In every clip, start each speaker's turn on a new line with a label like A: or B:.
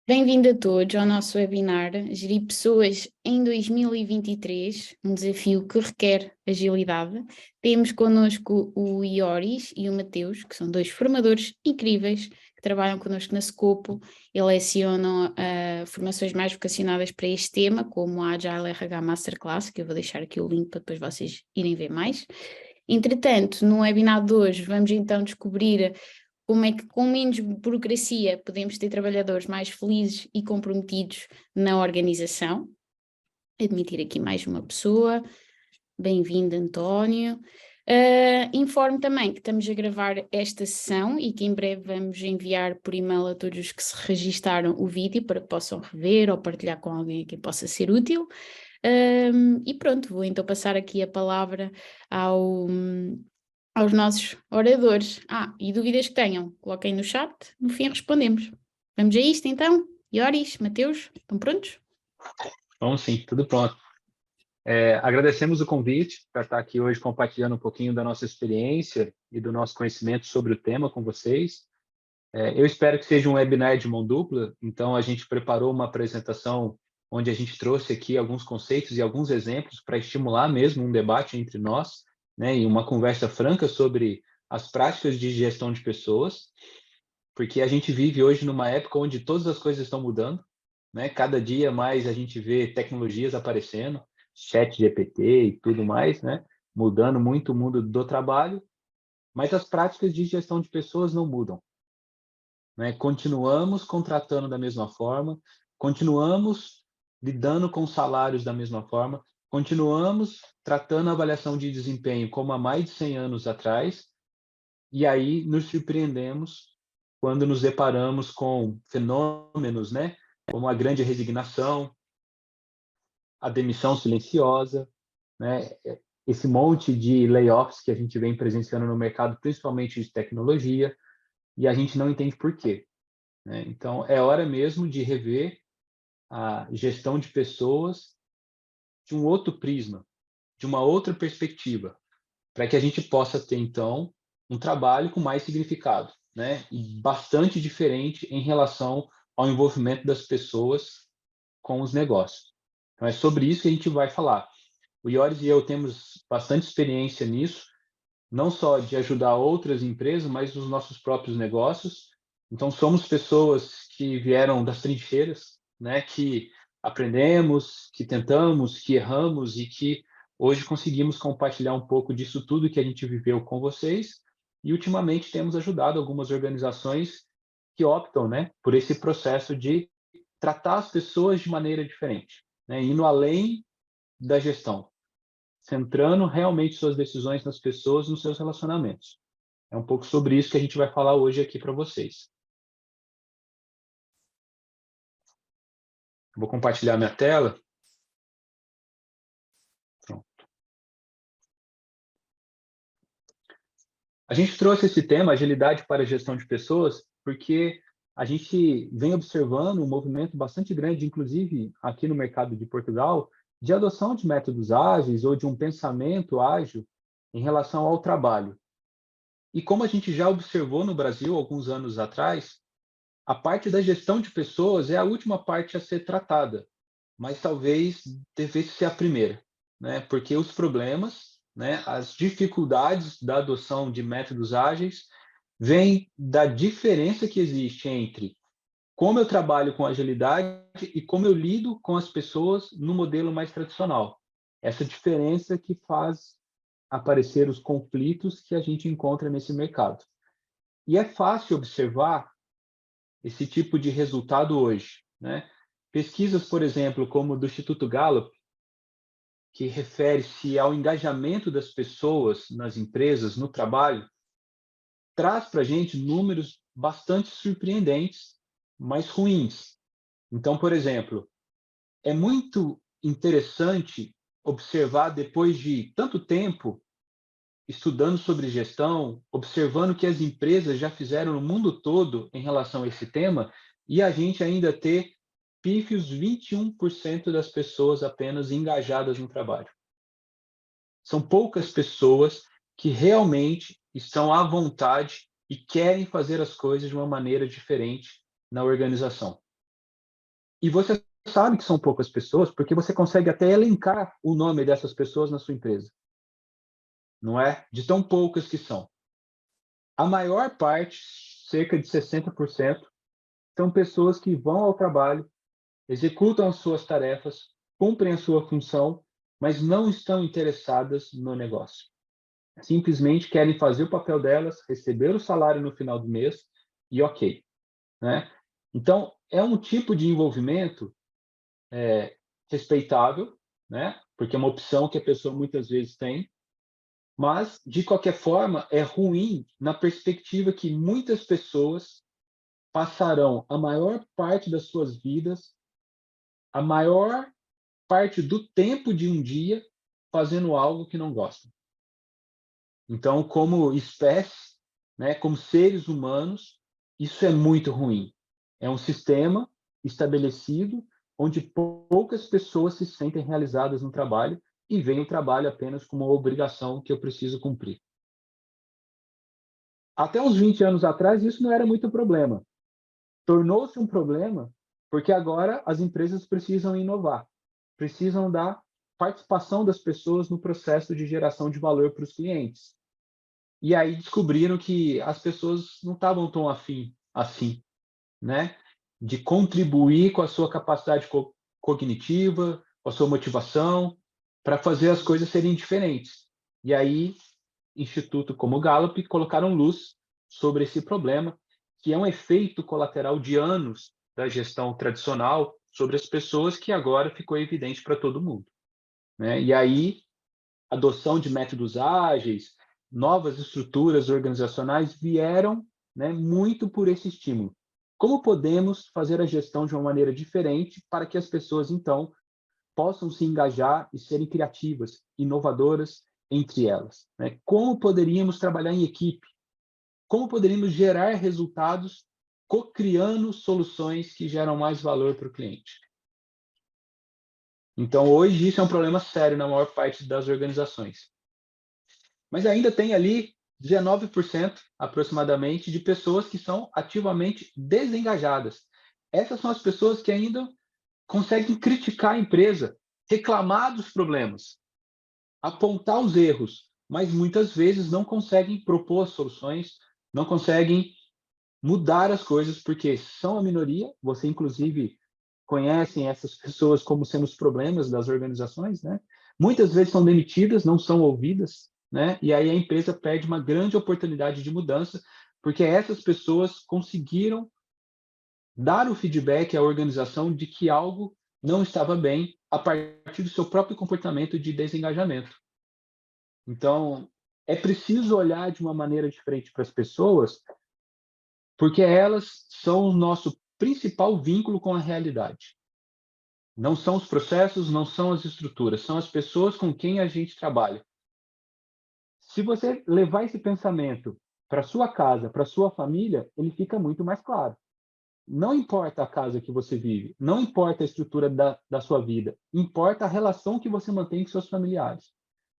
A: Bem-vindo a todos ao nosso webinar Gerir Pessoas em 2023, um desafio que requer agilidade. Temos connosco o Ioris e o Mateus, que são dois formadores incríveis que trabalham connosco na Scopo e lecionam formações mais vocacionadas para este tema, como a Agile RH Masterclass, que eu vou deixar aqui o link para depois vocês irem ver mais. Entretanto, no webinar de hoje vamos então descobrir como é que com menos burocracia podemos ter trabalhadores mais felizes e comprometidos na organização. Admitir aqui mais uma pessoa. Bem-vindo, António. Informo também que estamos a gravar esta sessão e que em breve vamos enviar por e-mail a todos os que se registaram o vídeo para que possam rever ou partilhar com alguém a quem possa ser útil. E pronto, vou então passar aqui a palavra aos nossos oradores. E dúvidas que tenham, coloquem no chat, no fim respondemos. Vamos a isto então? Ioris, Mateus, estão prontos?
B: Vamos sim, tudo pronto. Agradecemos o convite para estar aqui hoje compartilhando um pouquinho da nossa experiência e do nosso conhecimento sobre o tema com vocês. Eu espero que seja um webinar de mão dupla, então a gente preparou uma apresentação onde a gente trouxe aqui alguns conceitos e alguns exemplos para estimular mesmo um debate entre nós, né, e uma conversa franca sobre as práticas de gestão de pessoas, porque a gente vive hoje numa época onde todas as coisas estão mudando, né? Cada dia mais a gente vê tecnologias aparecendo, chat GPT e tudo mais, né? Mudando muito o mundo do trabalho, mas as práticas de gestão de pessoas não mudam, né? Continuamos contratando da mesma forma, continuamos lidando com salários da mesma forma, continuamos tratando a avaliação de desempenho como há mais de 100 anos atrás, e aí nos surpreendemos quando nos deparamos com fenômenos, né, como a grande resignação, a demissão silenciosa, né, esse monte de layoffs que a gente vem presenciando no mercado, principalmente de tecnologia, e a gente não entende por quê, né? Então, é hora mesmo de rever a gestão de pessoas de um outro prisma, de uma outra perspectiva, para que a gente possa ter, então, um trabalho com mais significado, né? E bastante diferente em relação ao envolvimento das pessoas com os negócios. Então, é sobre isso que a gente vai falar. O Ioris e eu temos bastante experiência nisso, não só de ajudar outras empresas, mas nos nossos próprios negócios. Então, somos pessoas que vieram das trincheiras, né? Que aprendemos, que tentamos, que erramos e que hoje conseguimos compartilhar um pouco disso tudo que a gente viveu com vocês. E ultimamente temos ajudado algumas organizações que optam, né, por esse processo de tratar as pessoas de maneira diferente, né, indo além da gestão, centrando realmente suas decisões nas pessoas e nos seus relacionamentos. É um pouco sobre isso que a gente vai falar hoje aqui para vocês. Vou compartilhar minha tela. Pronto. A gente trouxe esse tema, agilidade para a gestão de pessoas, porque a gente vem observando um movimento bastante grande, inclusive aqui no mercado de Portugal, de adoção de métodos ágeis ou de um pensamento ágil em relação ao trabalho. E como a gente já observou no Brasil alguns anos atrás, a parte da gestão de pessoas é a última parte a ser tratada, mas talvez devesse ser a primeira, né? Porque os problemas, né, as dificuldades da adoção de métodos ágeis vêm da diferença que existe entre como eu trabalho com agilidade e como eu lido com as pessoas no modelo mais tradicional. Essa diferença que faz aparecer os conflitos que a gente encontra nesse mercado. E é fácil observar esse tipo de resultado hoje, né? Pesquisas, por exemplo, como do Instituto Gallup, que refere-se ao engajamento das pessoas nas empresas, no trabalho, traz para a gente números bastante surpreendentes, mas ruins. Então, por exemplo, é muito interessante observar, depois de tanto tempo estudando sobre gestão, observando o que as empresas já fizeram no mundo todo em relação a esse tema, e a gente ainda ter pífios 21% das pessoas apenas engajadas no trabalho. São poucas pessoas que realmente estão à vontade e querem fazer as coisas de uma maneira diferente na organização. E você sabe que são poucas pessoas, porque você consegue até elencar o nome dessas pessoas na sua empresa. Não é? De tão poucas que são. A maior parte, cerca de 60%, são pessoas que vão ao trabalho, executam as suas tarefas, cumprem a sua função, mas não estão interessadas no negócio. Simplesmente querem fazer o papel delas, receber o salário no final do mês e ok, né? Então, é um tipo de envolvimento respeitável, né? Porque é uma opção que a pessoa muitas vezes tem, mas, de qualquer forma, é ruim na perspectiva que muitas pessoas passarão a maior parte das suas vidas, a maior parte do tempo de um dia, fazendo algo que não gostam. Então, como espécie, né, como seres humanos, isso é muito ruim. É um sistema estabelecido onde poucas pessoas se sentem realizadas no trabalho e veem o trabalho apenas como uma obrigação que eu preciso cumprir. Até uns 20 anos atrás, isso não era muito problema. Tornou-se um problema porque agora as empresas precisam inovar, precisam dar participação das pessoas no processo de geração de valor para os clientes. E aí descobriram que as pessoas não estavam tão afim assim, né? De contribuir com a sua capacidade cognitiva, com a sua motivação, para fazer as coisas serem diferentes. E aí, instituto como o Gallup colocaram luz sobre esse problema, que é um efeito colateral de anos da gestão tradicional sobre as pessoas, que agora ficou evidente para todo mundo, né? E aí, adoção de métodos ágeis, novas estruturas organizacionais vieram, né, muito por esse estímulo. Como podemos fazer a gestão de uma maneira diferente para que as pessoas, então, possam se engajar e serem criativas, inovadoras entre elas, né? Como poderíamos trabalhar em equipe? Como poderíamos gerar resultados co-criando soluções que geram mais valor para o cliente? Então, hoje, isso é um problema sério na maior parte das organizações. Mas ainda tem ali 19% aproximadamente de pessoas que são ativamente desengajadas. Essas são as pessoas que ainda conseguem criticar a empresa, reclamar dos problemas, apontar os erros, mas muitas vezes não conseguem propor soluções, não conseguem mudar as coisas, porque são a minoria. Você, inclusive, conhecem essas pessoas como sendo os problemas das organizações, né? Muitas vezes são demitidas, não são ouvidas, né? E aí a empresa perde uma grande oportunidade de mudança, porque essas pessoas conseguiram dar o feedback à organização de que algo não estava bem a partir do seu próprio comportamento de desengajamento. Então, é preciso olhar de uma maneira diferente para as pessoas, porque elas são o nosso principal vínculo com a realidade. Não são os processos, não são as estruturas, são as pessoas com quem a gente trabalha. Se você levar esse pensamento para sua casa, para sua família, ele fica muito mais claro. Não importa a casa que você vive, não importa a estrutura da sua vida, importa a relação que você mantém com seus familiares.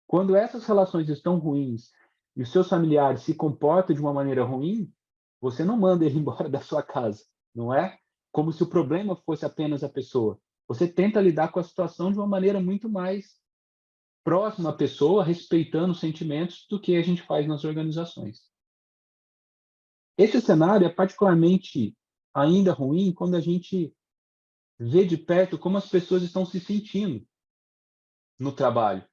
B: Quando essas relações estão ruins e os seus familiares se comportam de uma maneira ruim, você não manda ele embora da sua casa, não é? Como se o problema fosse apenas a pessoa. Você tenta lidar com a situação de uma maneira muito mais próxima à pessoa, respeitando os sentimentos, do que a gente faz nas organizações. Esse cenário é particularmente ainda ruim quando a gente vê de perto como as pessoas estão se sentindo no trabalho.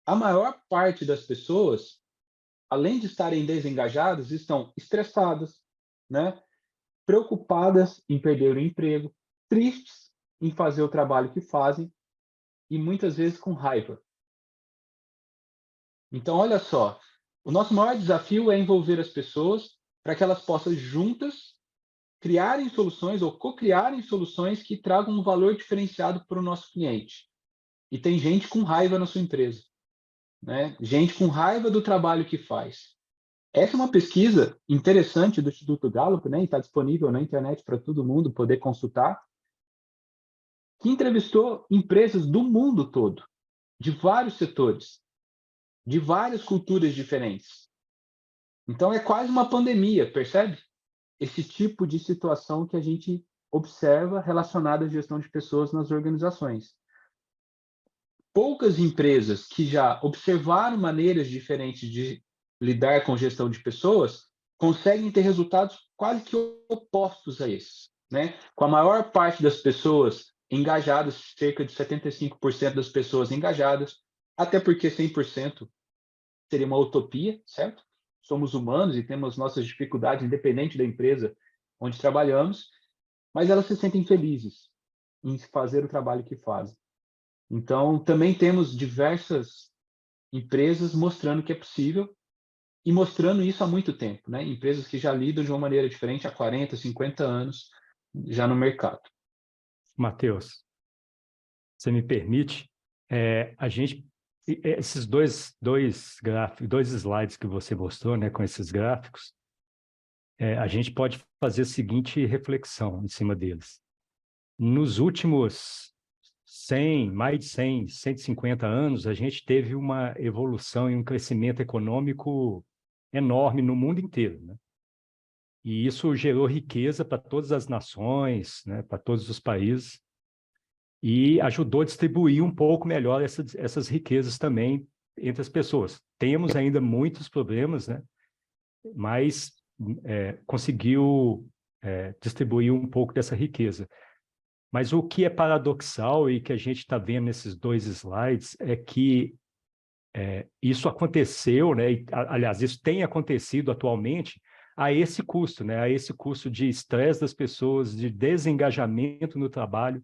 B: A maior parte das pessoas, além de estarem desengajadas, estão estressadas, né? Preocupadas em perder o emprego, tristes em fazer o trabalho que fazem e muitas vezes com raiva. Então, olha só, o nosso maior desafio é envolver as pessoas para que elas possam juntas criarem soluções ou co-criarem soluções que tragam um valor diferenciado para o nosso cliente. E tem gente com raiva na sua empresa, né? Gente com raiva do trabalho que faz. Essa é uma pesquisa interessante do Instituto Gallup, né? Está disponível na internet para todo mundo poder consultar, que entrevistou empresas do mundo todo, de vários setores, de várias culturas diferentes. Então é quase uma pandemia, percebe? Esse tipo de situação que a gente observa relacionada à gestão de pessoas nas organizações. Poucas empresas que já observaram maneiras diferentes de lidar com gestão de pessoas conseguem ter resultados quase que opostos a esses, né? Com a maior parte das pessoas engajadas, cerca de 75% das pessoas engajadas, até porque 100% seria uma utopia, certo? Somos humanos e temos nossas dificuldades, independente da empresa onde trabalhamos, mas elas se sentem felizes em fazer o trabalho que fazem. Então, também temos diversas empresas mostrando que é possível e mostrando isso há muito tempo, né? Empresas que já lidam de uma maneira diferente há 40, 50 anos já no mercado.
C: Matheus, você me permite? Esses dois gráficos, 2 slides que você mostrou, né, com esses gráficos, a gente pode fazer a seguinte reflexão em cima deles. Nos últimos 100, mais de 100, 150 anos, a gente teve uma evolução e um crescimento econômico enorme no mundo inteiro, né? E isso gerou riqueza para todas as nações, né, para todos os países, e ajudou a distribuir um pouco melhor essas riquezas também entre as pessoas. Temos ainda muitos problemas, né, mas conseguiu distribuir um pouco dessa riqueza. Mas o que é paradoxal e que a gente está vendo nesses 2 slides é que isso aconteceu, né? Aliás, isso tem acontecido atualmente a esse custo, né? A esse custo de estresse das pessoas, de desengajamento no trabalho,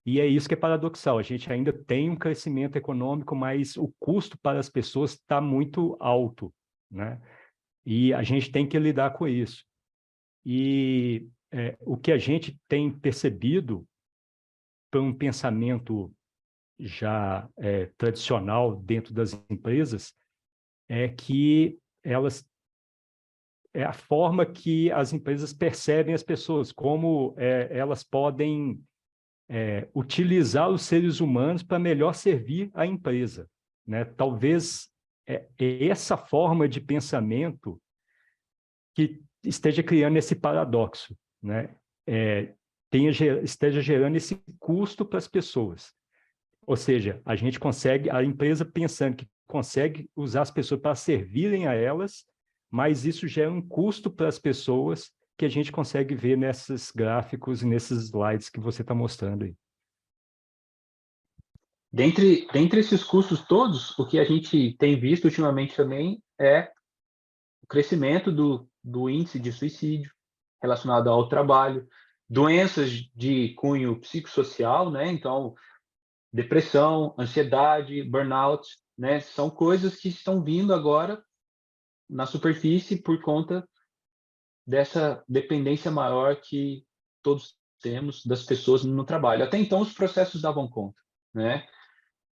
C: e é isso que é paradoxal. A gente ainda tem um crescimento econômico, mas o custo para as pessoas está muito alto, né? E a gente tem que lidar com isso. E o que a gente tem percebido por um pensamento já tradicional dentro das empresas é que é a forma que as empresas percebem as pessoas, como elas podem utilizar os seres humanos para melhor servir a empresa, né? Talvez essa forma de pensamento que esteja criando esse paradoxo, né? Esteja gerando esse custo para as pessoas. Ou seja, a empresa pensando que consegue usar as pessoas para servirem a elas, mas isso gera um custo para as pessoas que a gente consegue ver nesses gráficos e nesses slides que você está mostrando aí.
B: Dentre esses custos todos, o que a gente tem visto ultimamente também é o crescimento do índice de suicídio relacionado ao trabalho, doenças de cunho psicossocial, né? Então, depressão, ansiedade, burnout, né? São coisas que estão vindo agora na superfície por conta dessa dependência maior que todos temos das pessoas no trabalho. Até então, os processos davam conta, né?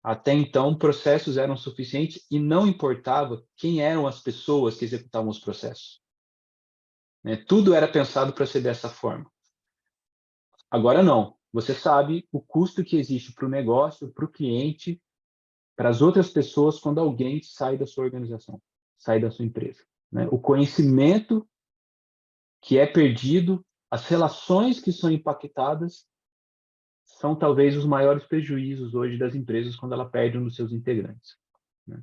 B: Até então, processos eram suficientes e não importava quem eram as pessoas que executavam os processos, né? Tudo era pensado para ser dessa forma. Agora não. Você sabe o custo que existe para o negócio, para o cliente, para as outras pessoas quando alguém sai da sua organização, sai da sua empresa, né? O conhecimento que é perdido, as relações que são impactadas, são talvez os maiores prejuízos hoje das empresas quando ela perde um dos seus integrantes, né?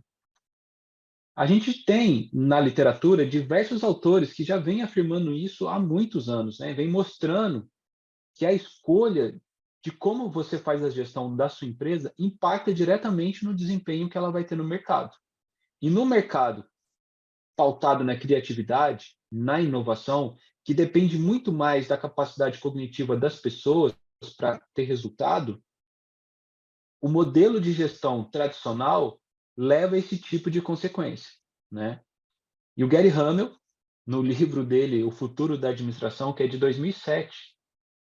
B: A gente tem na literatura diversos autores que já vêm afirmando isso há muitos anos, né? Vem mostrando que a escolha de como você faz a gestão da sua empresa impacta diretamente no desempenho que ela vai ter no mercado. E no mercado pautado na criatividade, na inovação, que depende muito mais da capacidade cognitiva das pessoas para ter resultado, o modelo de gestão tradicional leva a esse tipo de consequência, né? E o Gary Hamel, no livro dele, O Futuro da Administração, que é de 2007,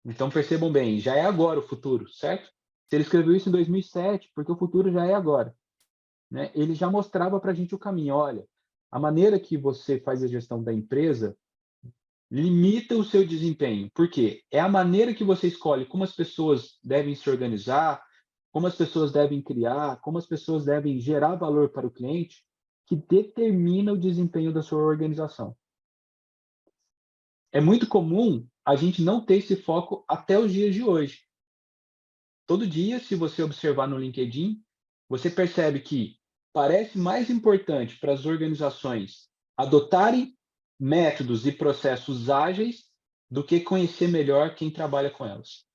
B: então percebam bem, já é agora o futuro, certo? Se ele escreveu isso em 2007, porque o futuro já é agora, né? Ele já mostrava para a gente o caminho. Olha, a maneira que você faz a gestão da empresa limita o seu desempenho. Por quê? É a maneira que você escolhe como as pessoas devem se organizar, como as pessoas devem criar, como as pessoas devem gerar valor para o cliente, que determina o desempenho da sua organização. é muito comum a gente não ter esse foco até os dias de hoje. Todo dia, se você observar no LinkedIn, você percebe que parece mais importante para as organizações adotarem métodos e processos ágeis do que conhecer melhor quem trabalha com elas.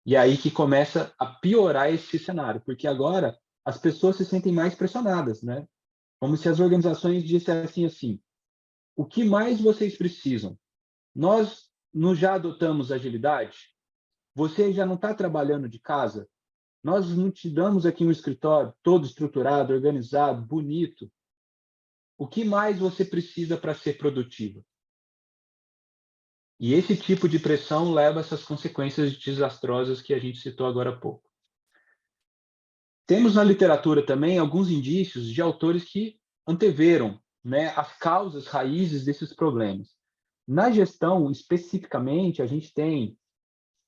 B: E aí que começa a piorar esse cenário, porque agora as pessoas se sentem mais pressionadas, né? Como se as organizações dissessem assim: o que mais vocês precisam? Nós já adotamos agilidade? Você já não está trabalhando de casa? Nós não te damos aqui um escritório todo estruturado, organizado, bonito. O que mais você precisa para ser produtivo? E esse tipo de pressão leva a essas consequências desastrosas que a gente citou agora há pouco. Temos na literatura também alguns indícios de autores que anteveram, né, as causas raízes desses problemas. Na gestão, especificamente, a gente tem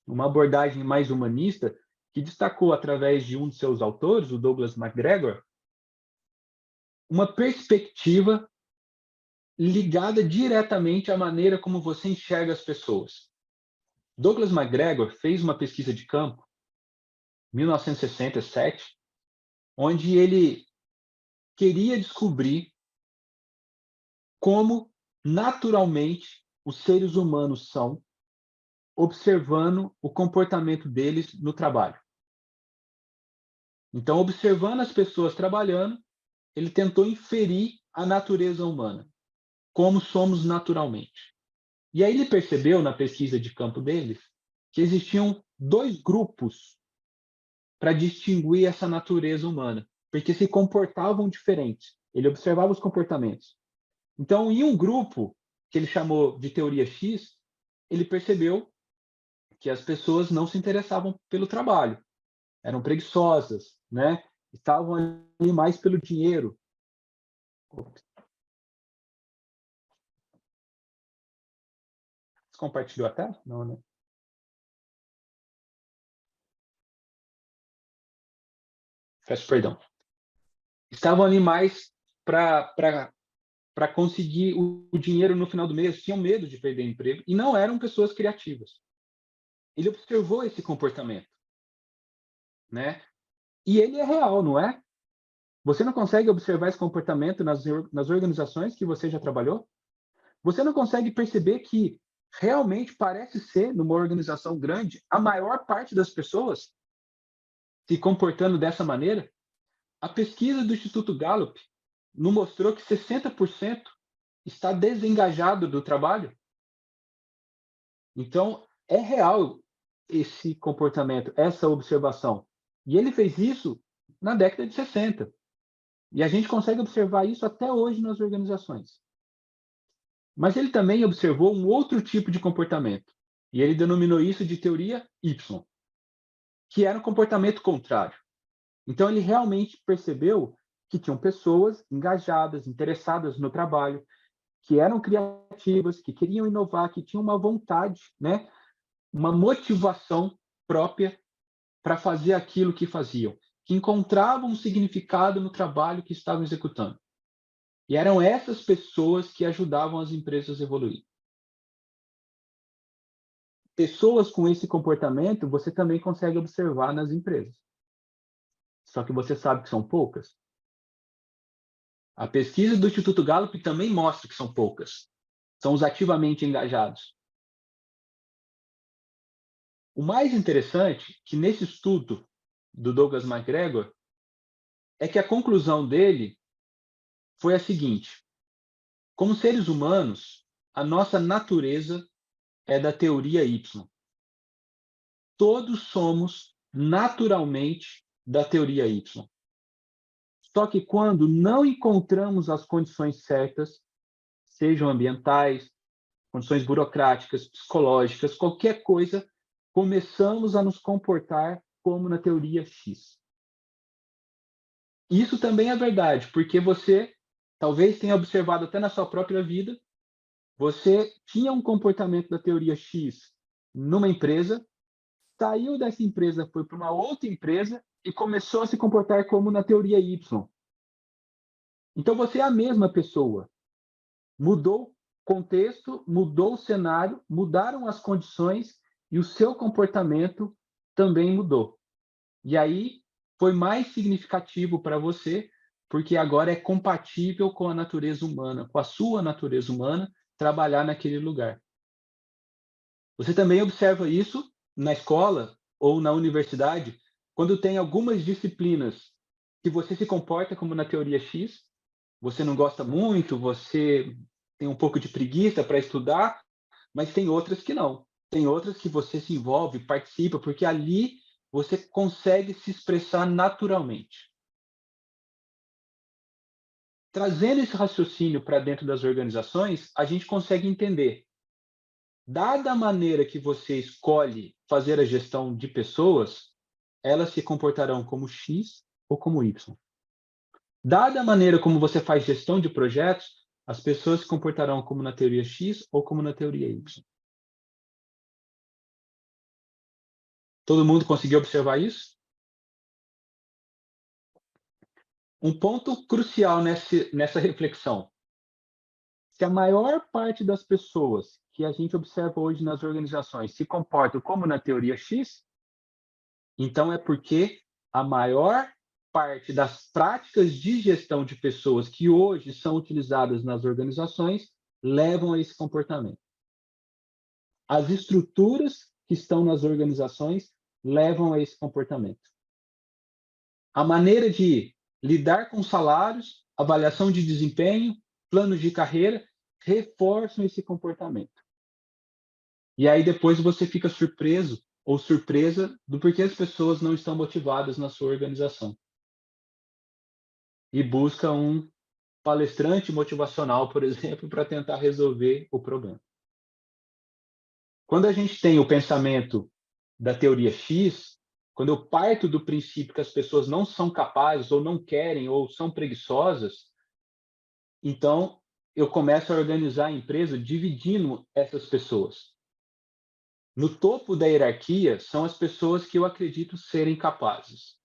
B: uma abordagem mais humanista que destacou, através de um de seus autores, o Douglas MacGregor, uma perspectiva ligada diretamente à maneira como você enxerga as pessoas. Douglas MacGregor fez uma pesquisa de campo, em 1967, onde ele queria descobrir como, naturalmente, os seres humanos são, observando o comportamento deles no trabalho. Então, observando as pessoas trabalhando, ele tentou inferir a natureza humana, como somos naturalmente. E aí ele percebeu, na pesquisa de campo dele, que existiam dois grupos para distinguir essa natureza humana, porque se comportavam diferentes. Ele observava os comportamentos. Então, em um grupo, que ele chamou de teoria X, ele percebeu que as pessoas não se interessavam pelo trabalho, eram preguiçosas, né? Estavam ali mais pelo dinheiro. Você compartilhou a tela? Não, né? Peço perdão. Estavam ali mais para conseguir o dinheiro no final do mês, tinham medo de perder emprego e não eram pessoas criativas. Ele observou esse comportamento, né? E ele é real, não é? Você não consegue observar esse comportamento nas organizações que você já trabalhou? Você não consegue perceber que realmente parece ser, numa organização grande, a maior parte das pessoas se comportando dessa maneira? A pesquisa do Instituto Gallup nos mostrou que 60% está desengajado do trabalho. Então, é real esse comportamento, essa observação. E ele fez isso na década de 60. E a gente consegue observar isso até hoje nas organizações. Mas ele também observou um outro tipo de comportamento. E ele denominou isso de teoria Y, que era um comportamento contrário. Então, ele realmente percebeu que tinham pessoas engajadas, interessadas no trabalho, que eram criativas, que queriam inovar, que tinham uma vontade, né, uma motivação própria para fazer aquilo que faziam, que encontravam um significado no trabalho que estavam executando. E eram essas pessoas que ajudavam as empresas a evoluir. Pessoas com esse comportamento você também consegue observar nas empresas. Só que você sabe que são poucas. A pesquisa do Instituto Gallup também mostra que são poucas. São os ativamente engajados. O mais interessante que nesse estudo do Douglas MacGregor é que a conclusão dele foi a seguinte: como seres humanos, a nossa natureza é da teoria Y. Todos somos naturalmente da teoria Y. Só que quando não encontramos as condições certas, sejam ambientais, condições burocráticas, psicológicas, qualquer coisa, começamos a nos comportar como na teoria X. Isso também é verdade, porque você talvez tenha observado até na sua própria vida, você tinha um comportamento da teoria X numa empresa, saiu dessa empresa, foi para uma outra empresa e começou a se comportar como na teoria Y. Então você é a mesma pessoa, mudou contexto, mudou o cenário, mudaram as condições e o seu comportamento também mudou. E aí foi mais significativo para você, porque agora é compatível com a natureza humana, com a sua natureza humana, trabalhar naquele lugar. Você também observa isso na escola ou na universidade, quando tem algumas disciplinas que você se comporta como na teoria X, você não gosta muito, você tem um pouco de preguiça para estudar, mas tem outras que não. Tem outras que você se envolve, participa, porque ali você consegue se expressar naturalmente. Trazendo esse raciocínio para dentro das organizações, a gente consegue entender, dada a maneira que você escolhe fazer a gestão de pessoas, elas se comportarão como X ou como Y. Dada a maneira como você faz gestão de projetos, as pessoas se comportarão como na teoria X ou como na teoria Y. Todo mundo conseguiu observar isso? Um ponto crucial nessa reflexão. Se a maior parte das pessoas que a gente observa hoje nas organizações se comportam como na teoria X, então é porque a maior parte das práticas de gestão de pessoas que hoje são utilizadas nas organizações levam a esse comportamento. As estruturas que estão nas organizações levam a esse comportamento. A maneira de lidar com salários, avaliação de desempenho, planos de carreira, reforçam esse comportamento. E aí depois você fica surpreso ou surpresa do porquê as pessoas não estão motivadas na sua organização. E busca um palestrante motivacional, por exemplo, para tentar resolver o problema. Quando a gente tem o pensamento da teoria X, quando eu parto do princípio que as pessoas não são capazes, ou não querem, ou são preguiçosas, então eu começo a organizar a empresa dividindo essas pessoas. No topo da hierarquia são as pessoas que eu acredito serem capazes.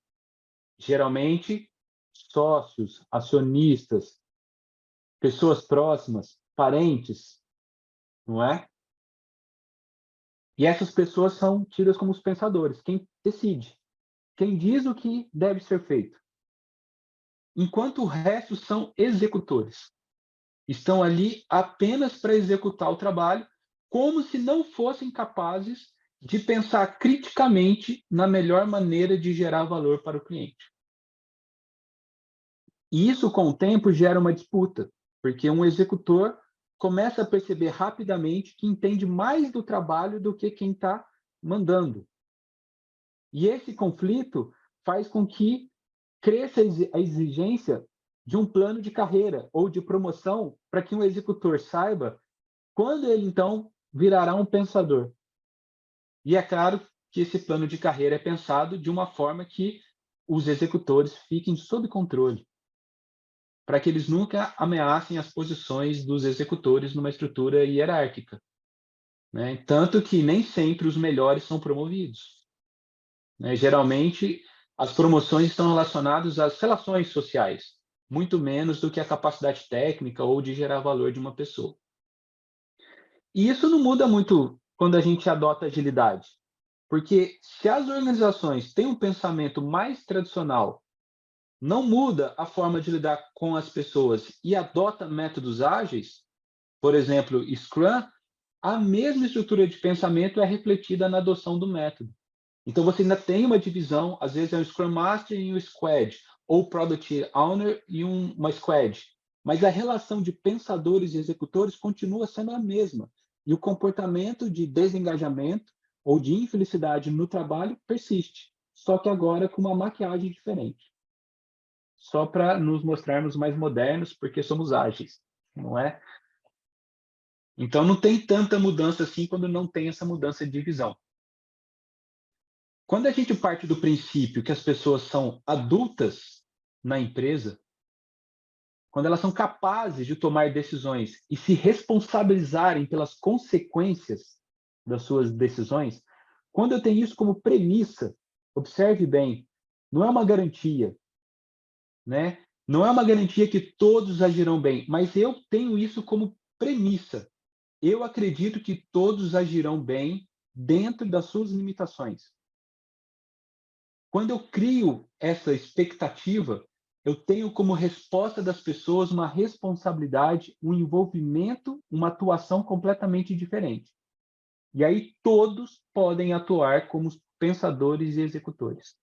B: Geralmente, sócios, acionistas, pessoas próximas, parentes, não é? E essas pessoas são tidas como os pensadores, quem decide, quem diz o que deve ser feito. Enquanto o resto são executores. Estão ali apenas para executar o trabalho, como se não fossem capazes de pensar criticamente na melhor maneira de gerar valor para o cliente. E isso, com o tempo, gera uma disputa, porque um executor começa a perceber rapidamente que entende mais do trabalho do que quem está mandando. E esse conflito faz com que cresça a exigência de um plano de carreira ou de promoção para que um executor saiba quando ele, então, virará um pensador. E é claro que esse plano de carreira é pensado de uma forma que os executores fiquem sob controle, para que eles nunca ameacem as posições dos executores numa estrutura hierárquica, né? Tanto que nem sempre os melhores são promovidos, né? Geralmente, as promoções estão relacionadas às relações sociais, muito menos do que a capacidade técnica ou de gerar valor de uma pessoa. E isso não muda muito quando a gente adota agilidade, porque se as organizações têm um pensamento mais tradicional, não muda a forma de lidar com as pessoas e adota métodos ágeis, por exemplo, Scrum, a mesma estrutura de pensamento é refletida na adoção do método. Então você ainda tem uma divisão, às vezes é um Scrum Master e um Squad, ou Product Owner e uma Squad, mas a relação de pensadores e executores continua sendo a mesma, e o comportamento de desengajamento ou de infelicidade no trabalho persiste, só que agora com uma maquiagem diferente. Só para nos mostrarmos mais modernos, porque somos ágeis, não é? Então não tem tanta mudança assim quando não tem essa mudança de visão. Quando a gente parte do princípio que as pessoas são adultas na empresa, quando elas são capazes de tomar decisões e se responsabilizarem pelas consequências das suas decisões, quando eu tenho isso como premissa, observe bem, não é uma garantia, né? Não é uma garantia que todos agirão bem, mas eu tenho isso como premissa. eu acredito que todos agirão bem dentro das suas limitações. Quando eu crio essa expectativa, eu tenho como resposta das pessoas uma responsabilidade, um envolvimento, uma atuação completamente diferente. E aí todos podem atuar como pensadores e executores.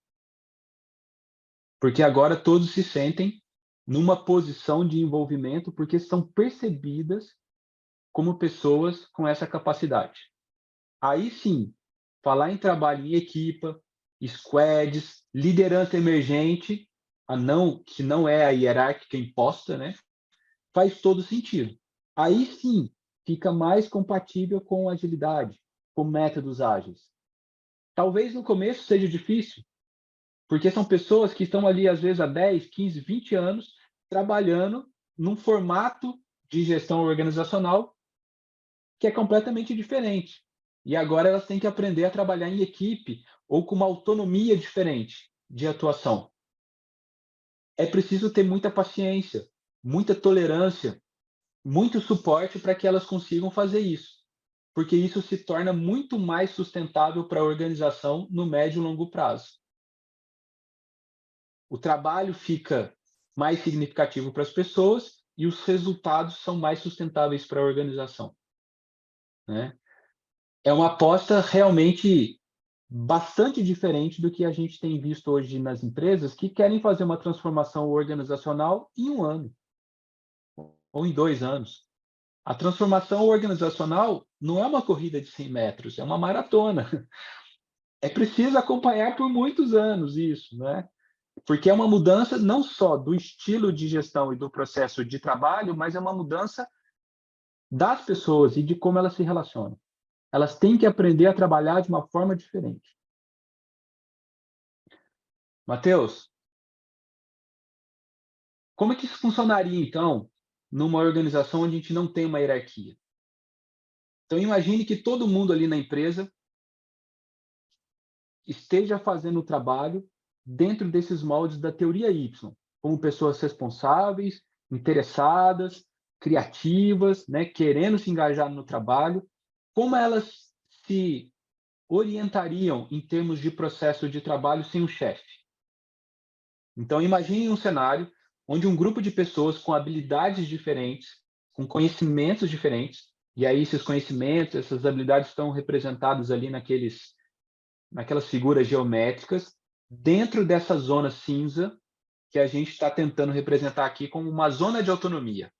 B: Porque agora todos se sentem numa posição de envolvimento porque são percebidas como pessoas com essa capacidade. Aí sim, falar em trabalho em equipa, squads, liderança emergente, que não é a hierárquica imposta, né? Faz todo sentido. Aí sim, fica mais compatível com agilidade, com métodos ágeis. Talvez no começo seja difícil, porque são pessoas que estão ali, às vezes, há 10, 15, 20 anos, trabalhando num formato de gestão organizacional que é completamente diferente. E agora elas têm que aprender a trabalhar em equipe ou com uma autonomia diferente de atuação. É preciso ter muita paciência, muita tolerância, muito suporte para que elas consigam fazer isso, porque isso se torna muito mais sustentável para a organização no médio e longo prazo. O trabalho fica mais significativo para as pessoas e os resultados são mais sustentáveis para a organização, né? É uma aposta realmente bastante diferente do que a gente tem visto hoje nas empresas que querem fazer uma transformação organizacional em 1 ano ou em 2 anos. A transformação organizacional não é uma corrida de 100 metros, é uma maratona. É preciso acompanhar por muitos anos isso, né? Porque é uma mudança não só do estilo de gestão e do processo de trabalho, mas é uma mudança das pessoas e de como elas se relacionam. Elas têm que aprender a trabalhar de uma forma diferente. Matheus, como é que isso funcionaria, então, numa organização onde a gente não tem uma hierarquia? Então, imagine que todo mundo ali na empresa esteja fazendo o trabalho dentro desses moldes da teoria Y, como pessoas responsáveis, interessadas, criativas, né, querendo se engajar no trabalho. Como elas se orientariam em termos de processo de trabalho sem um chefe? Então, imagine um cenário onde um grupo de pessoas com habilidades diferentes, com conhecimentos diferentes, e aí esses conhecimentos, essas habilidades estão representados ali naquelas figuras geométricas, dentro dessa zona cinza que a gente está tentando representar aqui como uma zona de autonomia.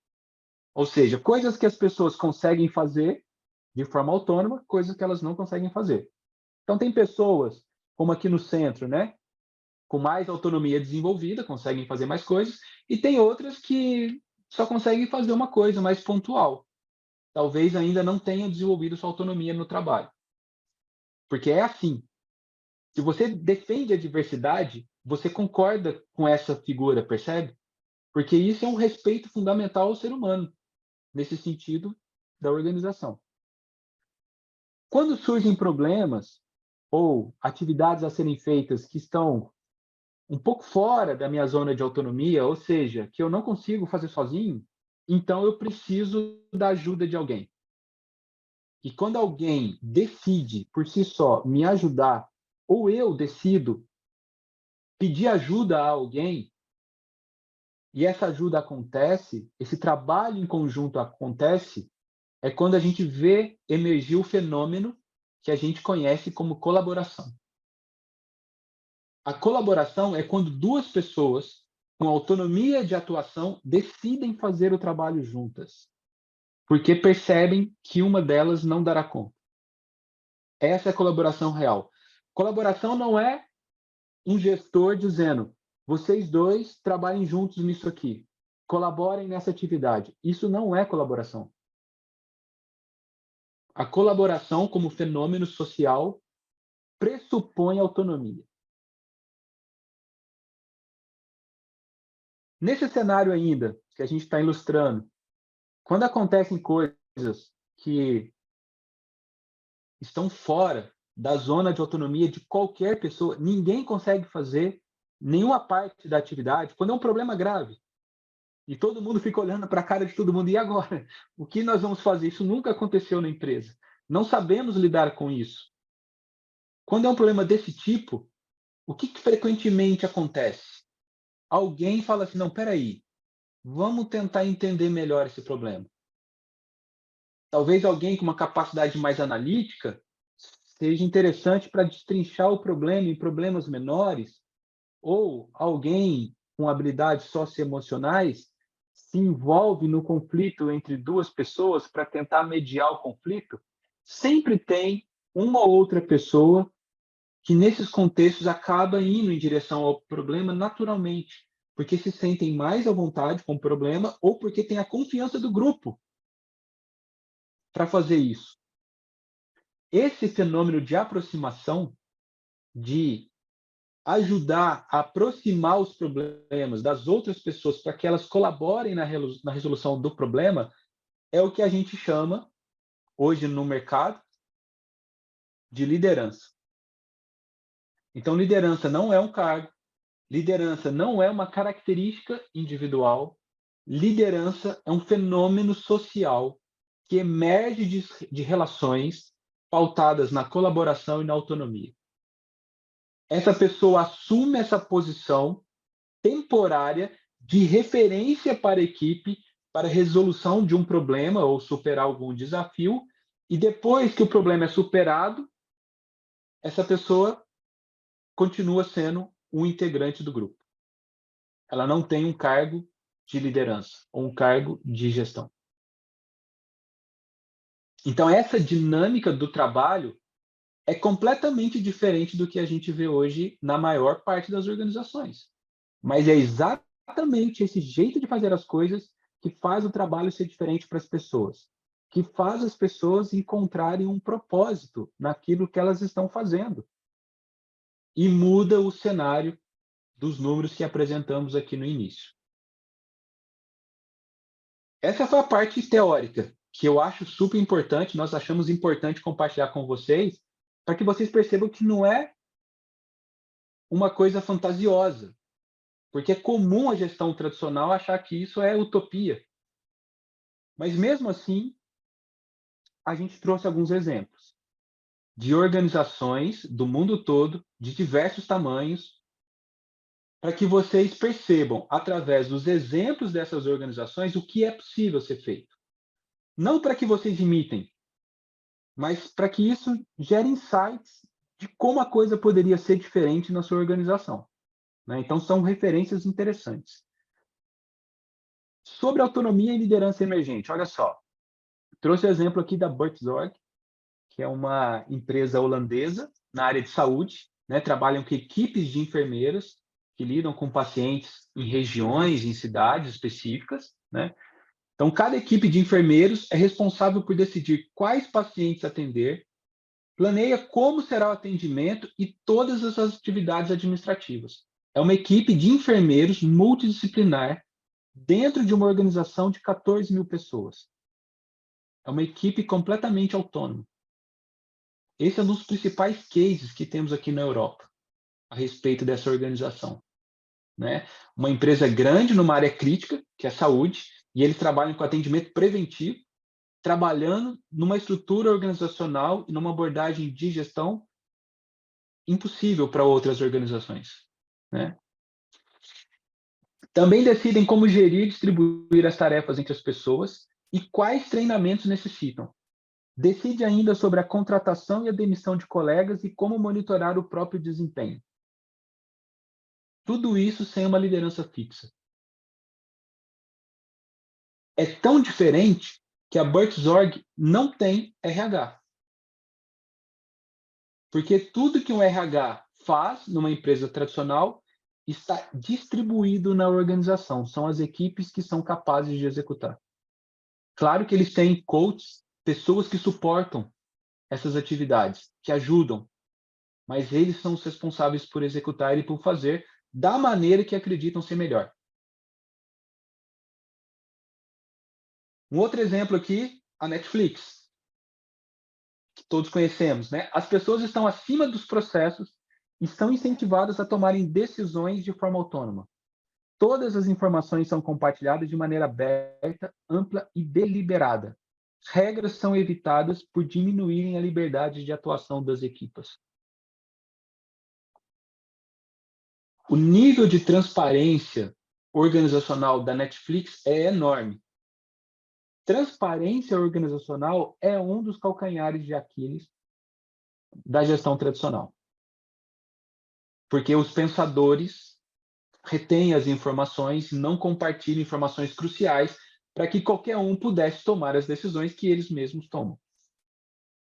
B: Ou seja, coisas que as pessoas conseguem fazer de forma autônoma, coisas que elas não conseguem fazer. Então, tem pessoas, como aqui no centro, né, com mais autonomia desenvolvida, conseguem fazer mais coisas, e tem outras que só conseguem fazer uma coisa mais pontual. Talvez ainda não tenham desenvolvido sua autonomia no trabalho. Porque é assim. Se você defende a diversidade, você concorda com essa figura, percebe? Porque isso é um respeito fundamental ao ser humano, nesse sentido da organização. Quando surgem problemas ou atividades a serem feitas que estão um pouco fora da minha zona de autonomia, ou seja, que eu não consigo fazer sozinho, então eu preciso da ajuda de alguém. E quando alguém decide por si só me ajudar, ou eu decido pedir ajuda a alguém, e essa ajuda acontece, esse trabalho em conjunto acontece, é quando a gente vê emergir o fenômeno que a gente conhece como colaboração. A colaboração é quando duas pessoas com autonomia de atuação decidem fazer o trabalho juntas, porque percebem que uma delas não dará conta. Essa é a colaboração real. Colaboração não é um gestor dizendo: vocês dois trabalhem juntos nisso aqui, colaborem nessa atividade. Isso não é colaboração. A colaboração como fenômeno social pressupõe autonomia. Nesse cenário ainda, que a gente está ilustrando, quando acontecem coisas que estão fora da zona de autonomia de qualquer pessoa, ninguém consegue fazer nenhuma parte da atividade, quando é um problema grave. E todo mundo fica olhando para a cara de todo mundo. E agora? O que nós vamos fazer? Isso nunca aconteceu na empresa. Não sabemos lidar com isso. Quando é um problema desse tipo, o que frequentemente acontece? Alguém fala assim, não, peraí, vamos tentar entender melhor esse problema. Talvez alguém com uma capacidade mais analítica seja interessante para destrinchar o problema em problemas menores, ou alguém com habilidades socioemocionais se envolve no conflito entre duas pessoas para tentar mediar o conflito. Sempre tem uma ou outra pessoa que nesses contextos acaba indo em direção ao problema naturalmente, porque se sentem mais à vontade com o problema ou porque tem a confiança do grupo para fazer isso. Esse fenômeno de aproximação, de ajudar a aproximar os problemas das outras pessoas para que elas colaborem na resolução do problema, é o que a gente chama, hoje no mercado, de liderança. Então, liderança não é um cargo, liderança não é uma característica individual, liderança é um fenômeno social que emerge de relações pautadas na colaboração e na autonomia. Essa pessoa assume essa posição temporária de referência para a equipe, para a resolução de um problema ou superar algum desafio, e depois que o problema é superado, essa pessoa continua sendo um integrante do grupo. Ela não tem um cargo de liderança ou um cargo de gestão. Então, essa dinâmica do trabalho é completamente diferente do que a gente vê hoje na maior parte das organizações. Mas é exatamente esse jeito de fazer as coisas que faz o trabalho ser diferente para as pessoas, que faz as pessoas encontrarem um propósito naquilo que elas estão fazendo. E muda o cenário dos números que apresentamos aqui no início. Essa foi a parte teórica, que eu acho super importante, nós achamos importante compartilhar com vocês, para que vocês percebam que não é uma coisa fantasiosa, porque é comum a gestão tradicional achar que isso é utopia. Mas mesmo assim, a gente trouxe alguns exemplos de organizações do mundo todo, de diversos tamanhos, para que vocês percebam, através dos exemplos dessas organizações, o que é possível ser feito. Não para que vocês imitem, mas para que isso gere insights de como a coisa poderia ser diferente na sua organização. Então, são referências interessantes. Sobre autonomia e liderança emergente, olha só. Trouxe o exemplo aqui da Buurtzorg, que é uma empresa holandesa na área de saúde, trabalham com equipes de enfermeiras que lidam com pacientes em regiões, em cidades específicas. Então, cada equipe de enfermeiros é responsável por decidir quais pacientes atender, planeia como será o atendimento e todas as atividades administrativas. É uma equipe de enfermeiros multidisciplinar dentro de uma organização de 14 mil pessoas. É uma equipe completamente autônoma. Esse é um dos principais cases que temos aqui na Europa a respeito dessa organização. Uma empresa grande numa área crítica, que é a saúde, e eles trabalham com atendimento preventivo, trabalhando numa estrutura organizacional e numa abordagem de gestão impossível para outras organizações. Também decidem como gerir e distribuir as tarefas entre as pessoas e quais treinamentos necessitam. Decide ainda sobre a contratação e a demissão de colegas e como monitorar o próprio desempenho. Tudo isso sem uma liderança fixa. É tão diferente que a Buurtzorg não tem RH. Porque tudo que um RH faz numa empresa tradicional está distribuído na organização. São as equipes que são capazes de executar. Claro que eles têm coaches, pessoas que suportam essas atividades, que ajudam, mas eles são os responsáveis por executar e por fazer da maneira que acreditam ser melhor. Um outro exemplo aqui, a Netflix, que todos conhecemos. As pessoas estão acima dos processos e são incentivadas a tomarem decisões de forma autônoma. todas as informações são compartilhadas de maneira aberta, ampla e deliberada. Regras são evitadas por diminuírem a liberdade de atuação das equipes. O nível de transparência organizacional da Netflix é enorme. Transparência organizacional é um dos calcanhares de Aquiles da gestão tradicional. Porque os pensadores retêm as informações e não compartilham informações cruciais para que qualquer um pudesse tomar as decisões que eles mesmos tomam.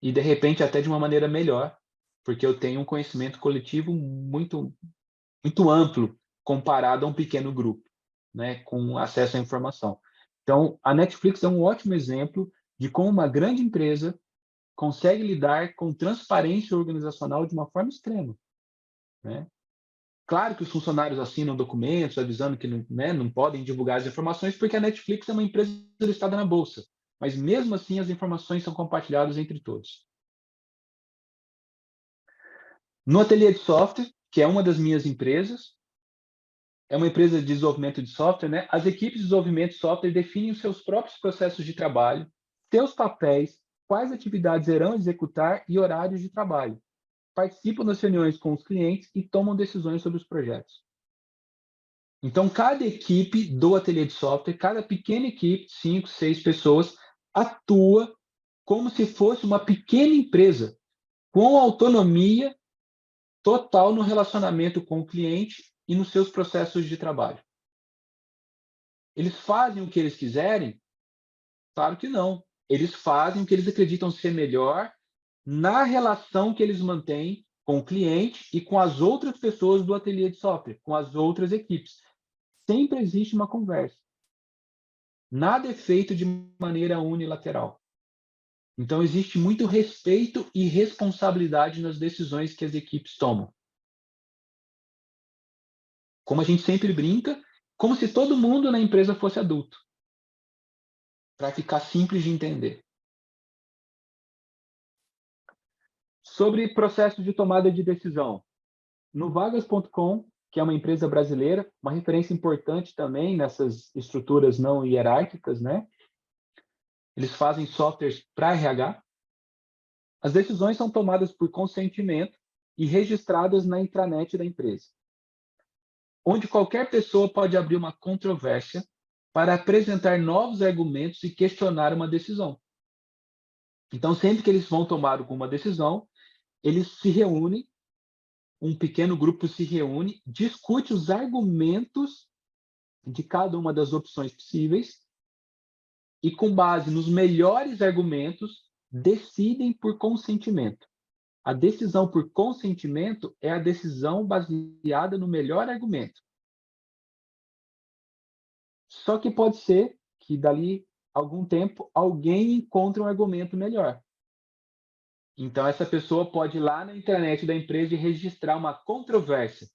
B: E, de repente, até de uma maneira melhor, porque eu tenho um conhecimento coletivo muito amplo comparado a um pequeno grupo, né, com acesso à informação. Então, a Netflix é um ótimo exemplo de como uma grande empresa consegue lidar com transparência organizacional de uma forma extrema, né? Claro que os funcionários assinam documentos avisando que não podem divulgar as informações, porque a Netflix é uma empresa listada na Bolsa, mas mesmo assim as informações são compartilhadas entre todos. No Ateliê de Software, que é uma das minhas empresas, é uma empresa de desenvolvimento de software, né? As equipes de desenvolvimento de software definem os seus próprios processos de trabalho, seus papéis, quais atividades irão executar e horários de trabalho. Participam das reuniões com os clientes e tomam decisões sobre os projetos. Então, cada equipe do ateliê de software, cada pequena equipe, 5, 6 pessoas, atua como se fosse uma pequena empresa, com autonomia total no relacionamento com o cliente e nos seus processos de trabalho. Eles fazem o que eles quiserem? Claro que não. Eles fazem o que eles acreditam ser melhor na relação que eles mantêm com o cliente e com as outras pessoas do ateliê de software, com as outras equipes. Sempre existe uma conversa. Nada é feito de maneira unilateral. Então, existe muito respeito e responsabilidade nas decisões que as equipes tomam. Como a gente sempre brinca, como se todo mundo na empresa fosse adulto, para ficar simples de entender. Sobre processo de tomada de decisão. No Vagas.com, que é uma empresa brasileira, uma referência importante também nessas estruturas não hierárquicas, né? Eles fazem softwares para RH. As decisões são tomadas por consentimento e registradas na intranet da empresa, onde qualquer pessoa pode abrir uma controvérsia para apresentar novos argumentos e questionar uma decisão. Então, sempre que eles vão tomar alguma decisão, eles se reúnem, um pequeno grupo se reúne, discute os argumentos de cada uma das opções possíveis e, com base nos melhores argumentos, decidem por consentimento. A decisão por consentimento é a decisão baseada no melhor argumento. Só que pode ser que, dali a algum tempo, alguém encontre um argumento melhor. Então, essa pessoa pode ir lá na internet da empresa e registrar uma controvérsia,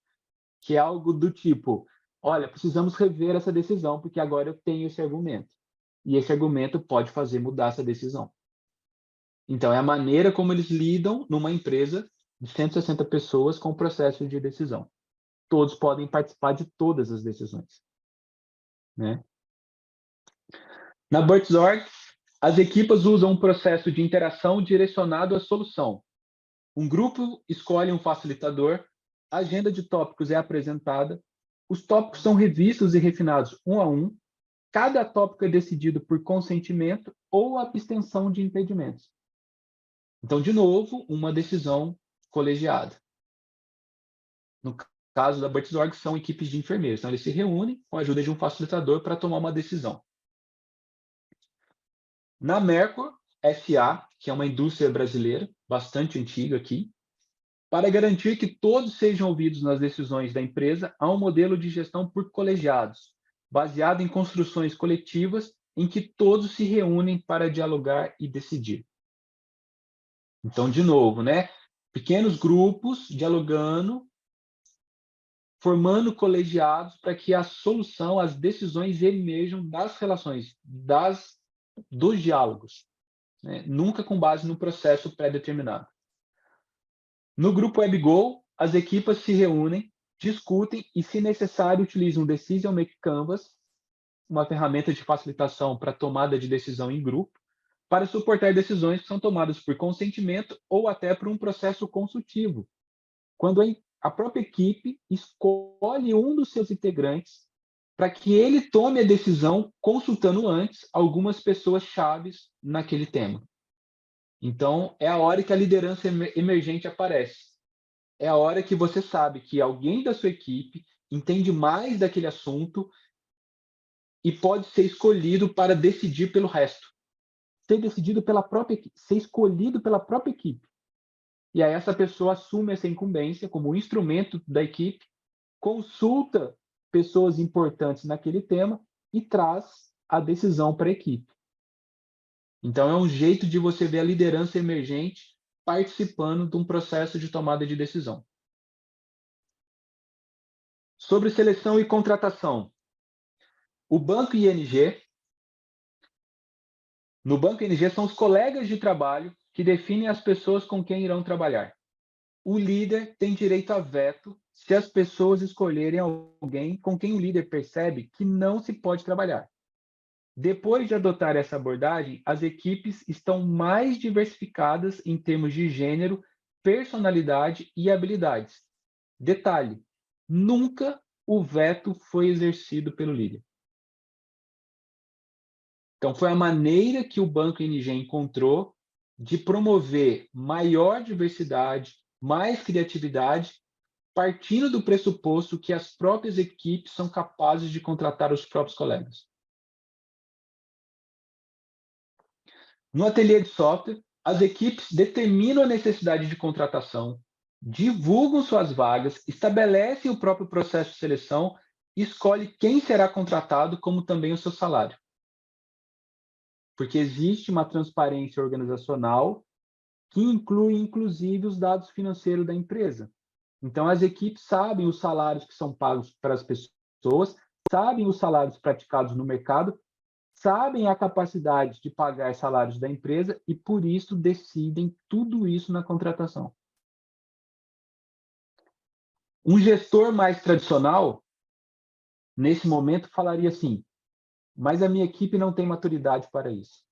B: que é algo do tipo: olha, precisamos rever essa decisão, porque agora eu tenho esse argumento. E esse argumento pode fazer mudar essa decisão. Então, é a maneira como eles lidam numa empresa de 160 pessoas com o processo de decisão. Todos podem participar de todas as decisões, né? Na Buzzorg, as equipes usam um processo de interação direcionado à solução. Um grupo escolhe um facilitador, a agenda de tópicos é apresentada, os tópicos são revistos e refinados um a um, cada tópico é decidido por consentimento ou abstenção de impedimentos. Então, de novo, uma decisão colegiada. No caso da Buzzorg, são equipes de enfermeiros. Então, eles se reúnem com a ajuda de um facilitador para tomar uma decisão. Na Mercor SA, que é uma indústria brasileira, bastante antiga aqui, para garantir que todos sejam ouvidos nas decisões da empresa, há um modelo de gestão por colegiados, baseado em construções coletivas em que todos se reúnem para dialogar e decidir. Então, de novo, né? Pequenos grupos dialogando, formando colegiados para que a solução, as decisões emerjam das relações, dos diálogos, né? Nunca com base no processo pré-determinado. No grupo WebGo, as equipes se reúnem, discutem e, se necessário, utilizam um Decision Make Canvas, uma ferramenta de facilitação para tomada de decisão em grupo, para suportar decisões que são tomadas por consentimento ou até por um processo consultivo, quando a própria equipe escolhe um dos seus integrantes para que ele tome a decisão consultando antes algumas pessoas chaves naquele tema. Então, é a hora que a liderança emergente aparece. É a hora que você sabe que alguém da sua equipe entende mais daquele assunto e pode ser escolhido para decidir pelo resto. Ser escolhido pela própria equipe. E aí essa pessoa assume essa incumbência como instrumento da equipe, consulta pessoas importantes naquele tema e traz a decisão para a equipe. Então é um jeito de você ver a liderança emergente participando de um processo de tomada de decisão. Sobre seleção e contratação. No Banco ING são os colegas de trabalho que definem as pessoas com quem irão trabalhar. O líder tem direito a veto se as pessoas escolherem alguém com quem o líder percebe que não se pode trabalhar. Depois de adotar essa abordagem, as equipes estão mais diversificadas em termos de gênero, personalidade e habilidades. Detalhe: nunca o veto foi exercido pelo líder. Então, foi a maneira que o Banco ING encontrou de promover maior diversidade, mais criatividade, partindo do pressuposto que as próprias equipes são capazes de contratar os próprios colegas. No ateliê de software, as equipes determinam a necessidade de contratação, divulgam suas vagas, estabelecem o próprio processo de seleção e escolhem quem será contratado, como também o seu salário. Porque existe uma transparência organizacional que inclui, inclusive, os dados financeiros da empresa. Então, as equipes sabem os salários que são pagos para as pessoas, sabem os salários praticados no mercado, sabem a capacidade de pagar salários da empresa e, por isso, decidem tudo isso na contratação. Um gestor mais tradicional, nesse momento, falaria assim: mas a minha equipe não tem maturidade para isso.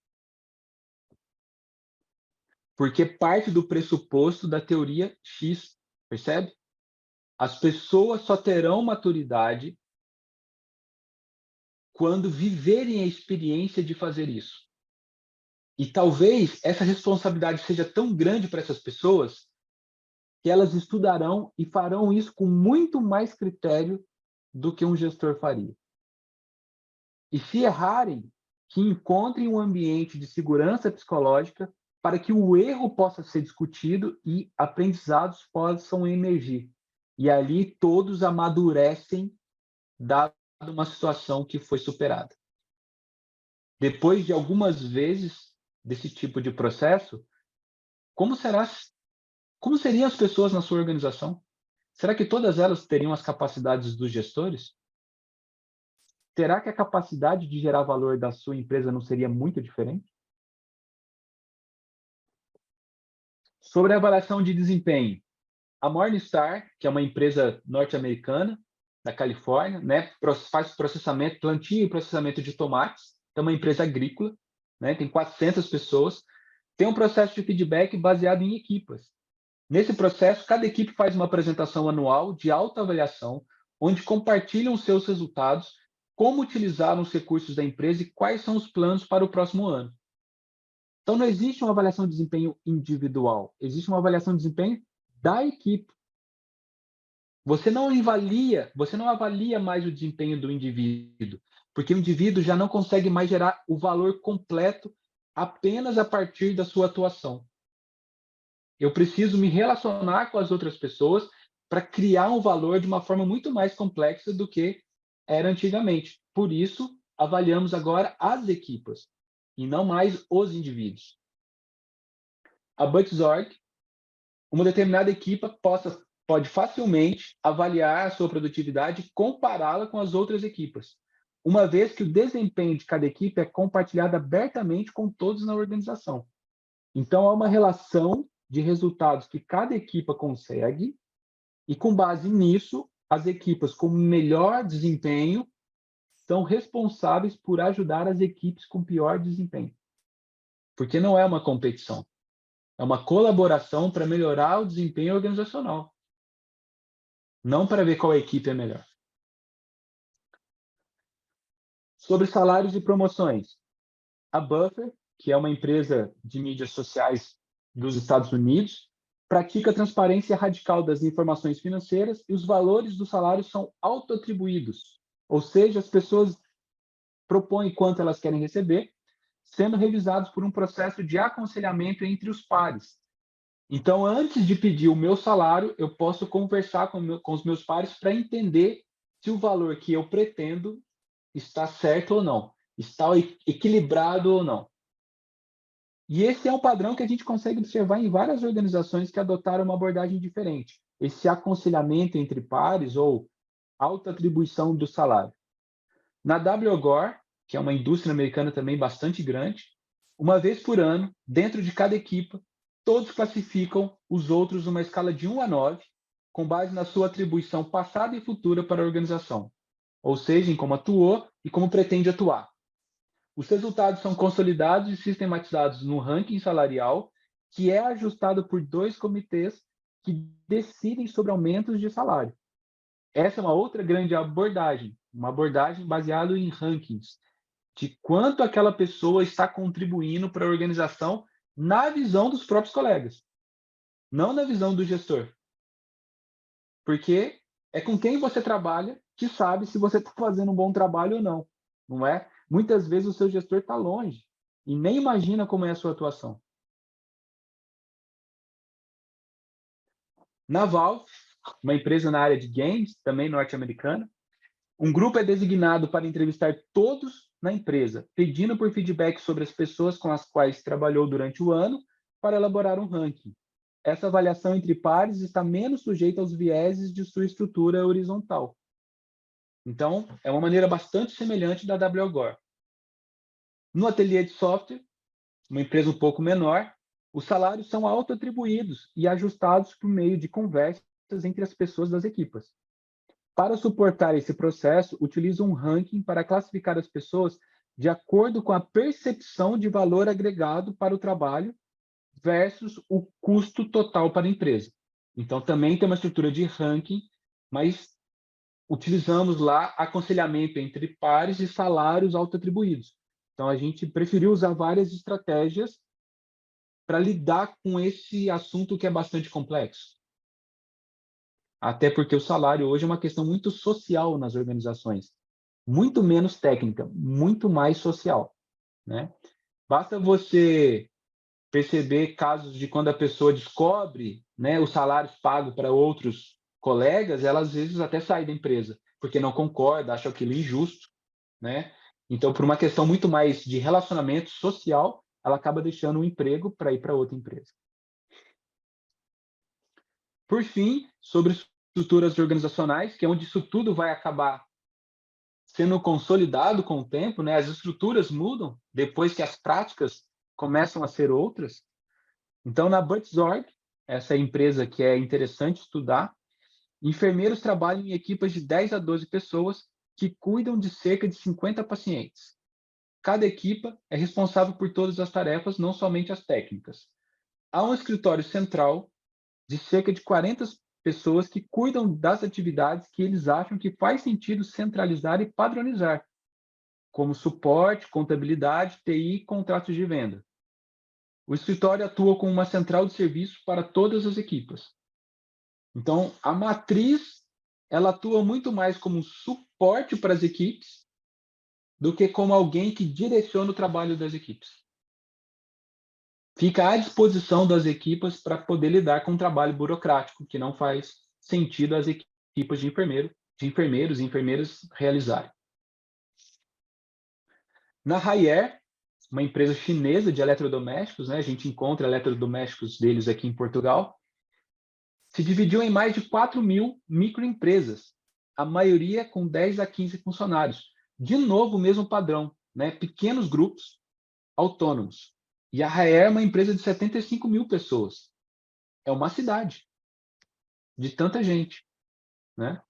B: Porque parte do pressuposto da teoria X, percebe? As pessoas só terão maturidade quando viverem a experiência de fazer isso. E talvez essa responsabilidade seja tão grande para essas pessoas que elas estudarão e farão isso com muito mais critério do que um gestor faria. E se errarem, que encontrem um ambiente de segurança psicológica para que o erro possa ser discutido e aprendizados possam emergir. E ali todos amadurecem dada uma situação que foi superada. Depois de algumas vezes desse tipo de processo, como seriam as pessoas na sua organização? Será que todas elas teriam as capacidades dos gestores? Será que a capacidade de gerar valor da sua empresa não seria muito diferente? Sobre a avaliação de desempenho, a Morningstar, que é uma empresa norte-americana, da Califórnia, né, faz processamento, plantio e processamento de tomates, é uma empresa agrícola, né, tem 400 pessoas, tem um processo de feedback baseado em equipas. Nesse processo, cada equipe faz uma apresentação anual de autoavaliação, onde compartilham seus resultados, como utilizaram os recursos da empresa e quais são os planos para o próximo ano. Então, não existe uma avaliação de desempenho individual, existe uma avaliação de desempenho da equipe. Você não avalia mais o desempenho do indivíduo, porque o indivíduo já não consegue mais gerar o valor completo apenas a partir da sua atuação. Eu preciso me relacionar com as outras pessoas para criar um valor de uma forma muito mais complexa do que era antigamente. Por isso, avaliamos agora as equipas e não mais os indivíduos. A Buzzorg, uma determinada equipa pode facilmente avaliar a sua produtividade e compará-la com as outras equipas, uma vez que o desempenho de cada equipe é compartilhado abertamente com todos na organização. Então, há uma relação de resultados que cada equipa consegue e, com base nisso, as equipes com melhor desempenho são responsáveis por ajudar as equipes com pior desempenho. Porque não é uma competição. É uma colaboração para melhorar o desempenho organizacional. Não para ver qual equipe é melhor. Sobre salários e promoções. A Buffer, que é uma empresa de mídias sociais dos Estados Unidos, pratica a transparência radical das informações financeiras e os valores do salário são autoatribuídos. Ou seja, as pessoas propõem quanto elas querem receber, sendo revisados por um processo de aconselhamento entre os pares. Então, antes de pedir o meu salário, eu posso conversar com os meus pares para entender se o valor que eu pretendo está certo ou não, está equilibrado ou não. E esse é um padrão que a gente consegue observar em várias organizações que adotaram uma abordagem diferente. Esse aconselhamento entre pares ou autoatribuição do salário. Na WGOR, que é uma indústria americana também bastante grande, uma vez por ano, dentro de cada equipa, todos classificam os outros numa escala de 1 a 9, com base na sua atribuição passada e futura para a organização, ou seja, em como atuou e como pretende atuar. Os resultados são consolidados e sistematizados no ranking salarial, que é ajustado por 2 comitês que decidem sobre aumentos de salário. Essa é uma outra grande abordagem, uma abordagem baseada em rankings, de quanto aquela pessoa está contribuindo para a organização na visão dos próprios colegas, não na visão do gestor. Porque é com quem você trabalha que sabe se você está fazendo um bom trabalho ou não, não é? Muitas vezes o seu gestor está longe e nem imagina como é a sua atuação. Na Valve, uma empresa na área de games, também norte-americana, um grupo é designado para entrevistar todos na empresa, pedindo por feedback sobre as pessoas com as quais trabalhou durante o ano para elaborar um ranking. Essa avaliação entre pares está menos sujeita aos vieses de sua estrutura horizontal. Então, é uma maneira bastante semelhante da WGOR. No ateliê de software, uma empresa um pouco menor, os salários são autoatribuídos e ajustados por meio de conversas entre as pessoas das equipas. Para suportar esse processo, utiliza um ranking para classificar as pessoas de acordo com a percepção de valor agregado para o trabalho versus o custo total para a empresa. Então, também tem uma estrutura de ranking, mas utilizamos lá aconselhamento entre pares e salários autoatribuídos. Então, a gente preferiu usar várias estratégias para lidar com esse assunto que é bastante complexo. Até porque o salário hoje é uma questão muito social nas organizações, muito menos técnica, muito mais social, né? Basta você perceber casos de quando a pessoa descobre, né, os salários pagos para outros colegas, ela às vezes até sai da empresa, porque não concorda, acha aquilo injusto, né? Então, por uma questão muito mais de relacionamento social, ela acaba deixando um emprego para ir para outra empresa. Por fim, sobre estruturas organizacionais, que é onde isso tudo vai acabar sendo consolidado com o tempo, né? As estruturas mudam depois que as práticas começam a ser outras. Então, na Buzzorg, essa empresa que é interessante estudar, enfermeiros trabalham em equipas de 10 a 12 pessoas que cuidam de cerca de 50 pacientes. Cada equipa é responsável por todas as tarefas, não somente as técnicas. Há um escritório central de cerca de 40 pessoas que cuidam das atividades que eles acham que faz sentido centralizar e padronizar, como suporte, contabilidade, TI e contratos de venda. O escritório atua como uma central de serviço para todas as equipas. Então, a matriz, ela atua muito mais como um suporte para as equipes do que como alguém que direciona o trabalho das equipes. Fica à disposição das equipas para poder lidar com um trabalho burocrático que não faz sentido as equipas de enfermeiros e enfermeiras realizarem. Na Haier, uma empresa chinesa de eletrodomésticos, né, a gente encontra eletrodomésticos deles aqui em Portugal, se dividiu em mais de 4.000 microempresas, a maioria com 10 a 15 funcionários. De novo, o mesmo padrão, né, pequenos grupos autônomos. E a Haier é uma empresa de 75.000 pessoas. É uma cidade de tanta gente, né?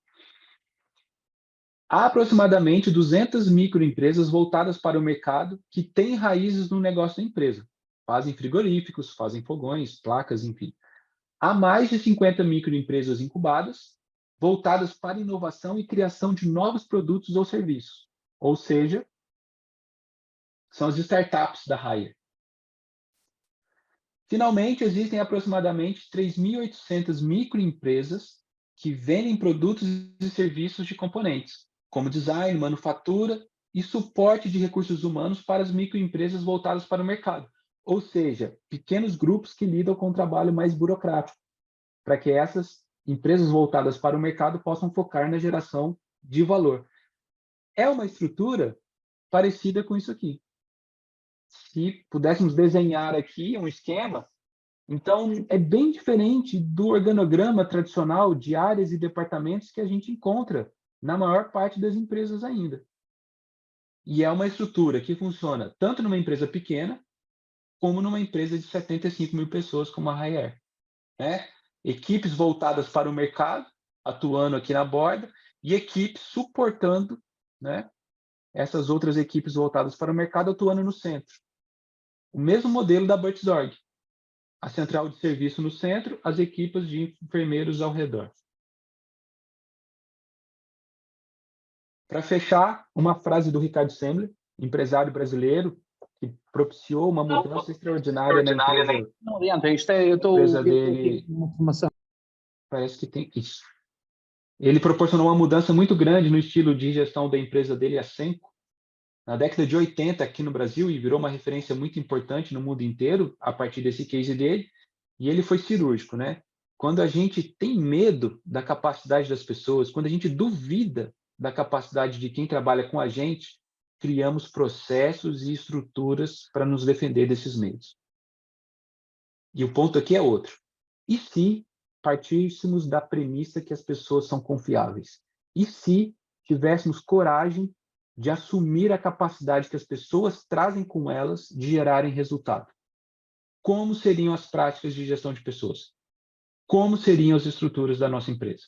B: Há aproximadamente 200 microempresas voltadas para o mercado que têm raízes no negócio da empresa. Fazem frigoríficos, fazem fogões, placas, enfim. Há mais de 50 microempresas incubadas, voltadas para inovação e criação de novos produtos ou serviços. Ou seja, são as startups da Haier. Finalmente, existem aproximadamente 3.800 microempresas que vendem produtos e serviços de componentes, como design, manufatura e suporte de recursos humanos para as microempresas voltadas para o mercado, ou seja, pequenos grupos que lidam com o trabalho mais burocrático, para que essas empresas voltadas para o mercado possam focar na geração de valor. É uma estrutura parecida com isso aqui. Se pudéssemos desenhar aqui um esquema, então é bem diferente do organograma tradicional de áreas e departamentos que a gente encontra na maior parte das empresas ainda. E é uma estrutura que funciona tanto numa empresa pequena, como numa empresa de 75 mil pessoas, como a Haier. Né? Equipes voltadas para o mercado, atuando aqui na borda, e equipes suportando, né, essas outras equipes voltadas para o mercado, atuando no centro. O mesmo modelo da Butzorg. A central de serviço no centro, as equipes de enfermeiros ao redor. Para fechar, uma frase do Ricardo Semler, empresário brasileiro, que propiciou uma mudança extraordinária na empresa.
D: Não adianta, isto é, eu estou
B: dele.
D: Uma informação.
B: Parece que tem isso. Ele proporcionou uma mudança muito grande no estilo de gestão da empresa dele, a Senco, na década de 80 aqui no Brasil, e virou uma referência muito importante no mundo inteiro a partir desse case dele. E ele foi cirúrgico, né? Quando a gente tem medo da capacidade das pessoas, quando a gente duvida da capacidade de quem trabalha com a gente, criamos processos e estruturas para nos defender desses medos. E o ponto aqui é outro. E se partíssemos da premissa que as pessoas são confiáveis? E se tivéssemos coragem de assumir a capacidade que as pessoas trazem com elas de gerarem resultado? Como seriam as práticas de gestão de pessoas? Como seriam as estruturas da nossa empresa?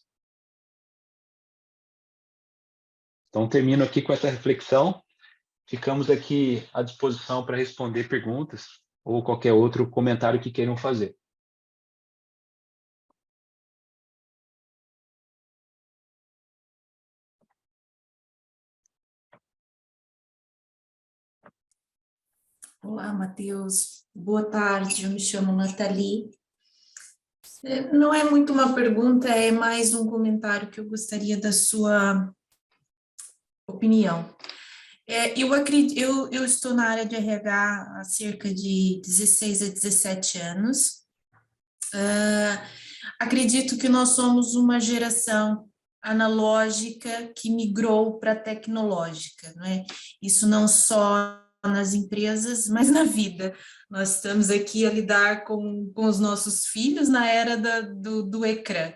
B: Então, termino aqui com essa reflexão. Ficamos aqui à disposição para responder perguntas ou qualquer outro comentário que queiram fazer.
E: Olá, Matheus. Boa tarde, eu me chamo Nathalie. Não é muito uma pergunta, é mais um comentário que eu gostaria da sua opinião. Eu estou na área de RH há cerca de 16 a 17 anos. Acredito que nós somos uma geração analógica que migrou para a tecnológica, não é? Isso não só nas empresas, mas na vida. Nós estamos aqui a lidar com os nossos filhos na era do ecrã.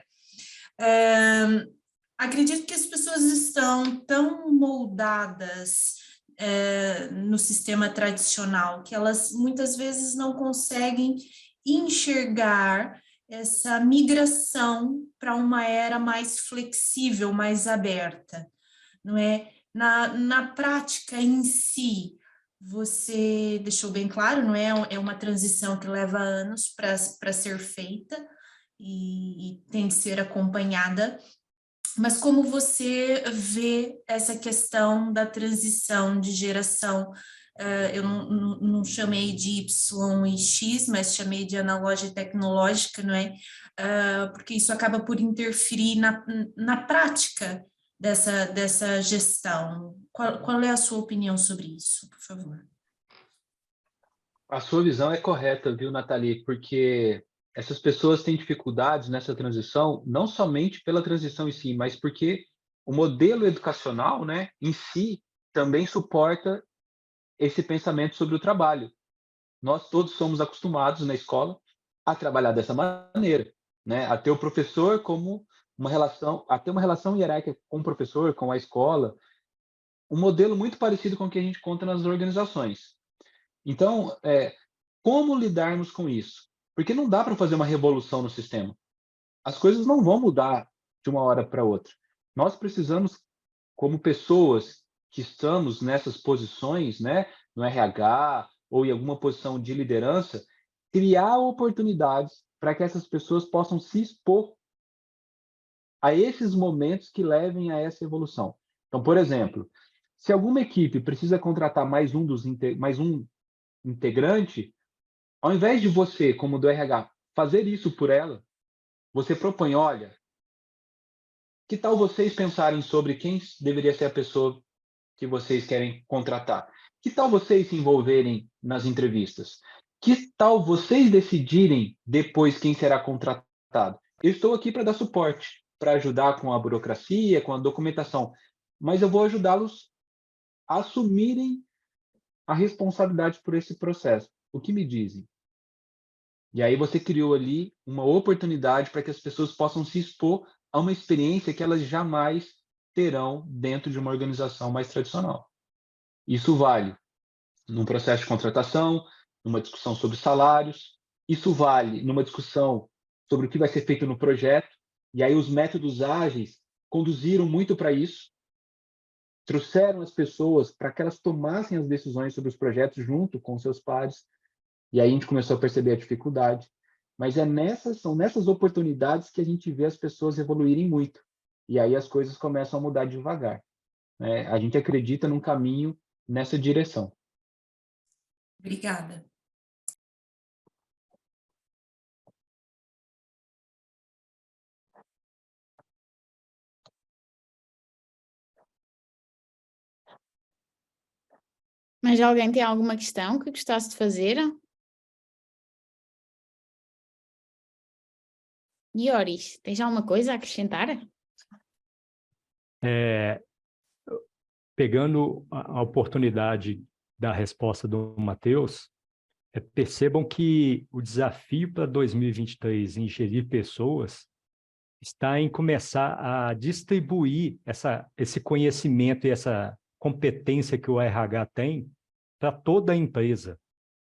E: Acredito que as pessoas estão tão moldadas no sistema tradicional que elas muitas vezes não conseguem enxergar essa migração para uma era mais flexível, mais aberta, não é? Na prática em si, você deixou bem claro, não é? É uma transição que leva anos para ser feita e tem de ser acompanhada, mas como você vê essa questão da transição de geração? Eu não chamei de Y e X, mas chamei de analógica e tecnológica, não é? Porque isso acaba por interferir na prática dessa gestão. Qual é a sua opinião sobre isso, por favor?
B: A sua visão é correta, viu, Nathalie? Porque essas pessoas têm dificuldades nessa transição, não somente pela transição em si, mas porque o modelo educacional, né, em si, também suporta esse pensamento sobre o trabalho. Nós todos somos acostumados na escola a trabalhar dessa maneira, né? A ter o professor como uma relação, a ter uma relação hierárquica com o professor, com a escola, um modelo muito parecido com o que a gente conta nas organizações. Então, como lidarmos com isso? Porque não dá para fazer uma revolução no sistema. As coisas não vão mudar de uma hora para outra. Nós precisamos como pessoas que estamos nessas posições, né, no RH ou em alguma posição de liderança, criar oportunidades para que essas pessoas possam se expor a esses momentos que levem a essa evolução. Então, por exemplo, se alguma equipe precisa contratar mais um integrante, ao invés de você, como do RH, fazer isso por ela, você propõe, olha, que tal vocês pensarem sobre quem deveria ser a pessoa que vocês querem contratar? Que tal vocês se envolverem nas entrevistas? Que tal vocês decidirem depois quem será contratado? Eu estou aqui para dar suporte, para ajudar com a burocracia, com a documentação, mas eu vou ajudá-los a assumirem a responsabilidade por esse processo. O que me dizem? E aí você criou ali uma oportunidade para que as pessoas possam se expor a uma experiência que elas jamais terão dentro de uma organização mais tradicional. Isso vale num processo de contratação, numa discussão sobre salários, isso vale numa discussão sobre o que vai ser feito no projeto, e aí os métodos ágeis conduziram muito para isso, trouxeram as pessoas para que elas tomassem as decisões sobre os projetos junto com seus pares, e aí a gente começou a perceber a dificuldade. Mas são nessas oportunidades que a gente vê as pessoas evoluírem muito. E aí as coisas começam a mudar devagar, né? A gente acredita num caminho nessa direção.
E: Obrigada.
A: Mas alguém tem alguma questão que gostasse de fazer? Ioris, tens alguma coisa a acrescentar?
C: Pegando a oportunidade da resposta do Matheus, percebam que o desafio para 2023 em gerir pessoas está em começar a distribuir esse conhecimento e essa competência que o RH tem para toda a empresa.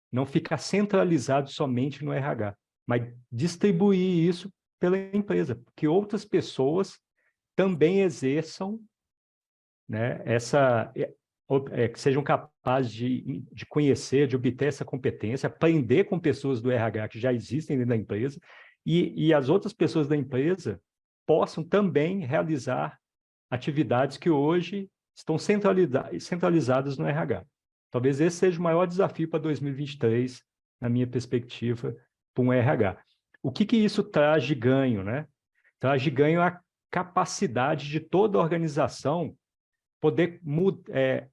C: Não ficar centralizado somente no RH, mas distribuir isso pela empresa, porque outras pessoas também exerçam, né, que sejam capazes de conhecer, de obter essa competência, aprender com pessoas do RH que já existem dentro da empresa, e as outras pessoas da empresa possam também realizar atividades que hoje estão centralizadas no RH. Talvez esse seja o maior desafio para 2023, na minha perspectiva, para um RH. O que isso traz de ganho, né? Traz de ganho a capacidade de toda a organização poder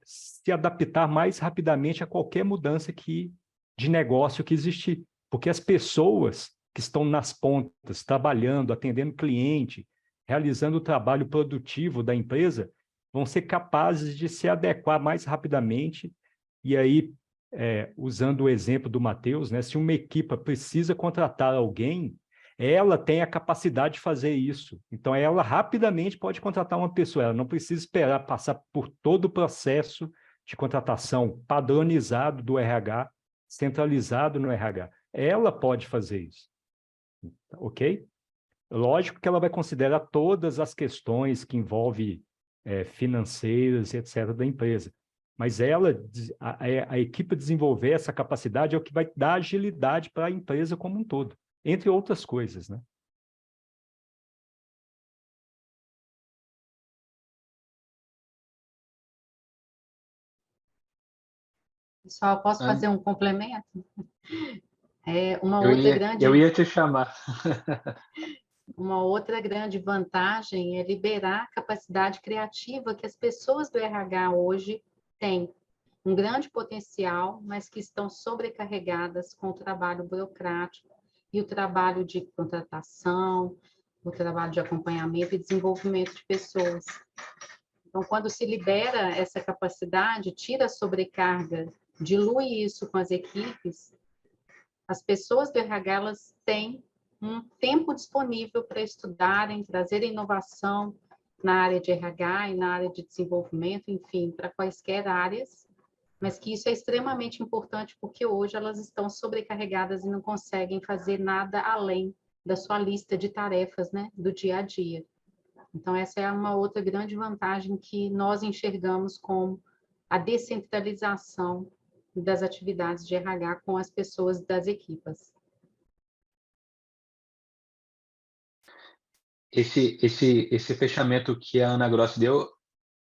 C: se adaptar mais rapidamente a qualquer mudança de negócio que existir. Porque as pessoas que estão nas pontas, trabalhando, atendendo cliente, realizando o trabalho produtivo da empresa, vão ser capazes de se adequar mais rapidamente. E aí, usando o exemplo do Matheus, né, se uma equipe precisa contratar alguém, ela tem a capacidade de fazer isso. Então, ela rapidamente pode contratar uma pessoa, ela não precisa esperar passar por todo o processo de contratação padronizado do RH, centralizado no RH. Ela pode fazer isso, ok? Lógico que ela vai considerar todas as questões que envolvem financeiras, etc., da empresa. Mas a equipe desenvolver essa capacidade é o que vai dar agilidade para a empresa como um todo, entre outras coisas, né?
F: Pessoal, posso fazer um complemento?
B: Eu ia te chamar.
F: Uma outra grande vantagem é liberar a capacidade criativa que as pessoas do RH hoje têm. Um grande potencial, mas que estão sobrecarregadas com o trabalho burocrático e o trabalho de contratação, o trabalho de acompanhamento e desenvolvimento de pessoas. Então, quando se libera essa capacidade, tira a sobrecarga, dilui isso com as equipes, as pessoas do RH elas têm um tempo disponível para estudarem, trazer inovação na área de RH e na área de desenvolvimento, enfim, para quaisquer áreas, mas que isso é extremamente importante porque hoje elas estão sobrecarregadas e não conseguem fazer nada além da sua lista de tarefas, né, do dia a dia. Então, essa é uma outra grande vantagem que nós enxergamos como a descentralização das atividades de RH com as pessoas das equipas.
B: Esse fechamento que a Ana Grossi deu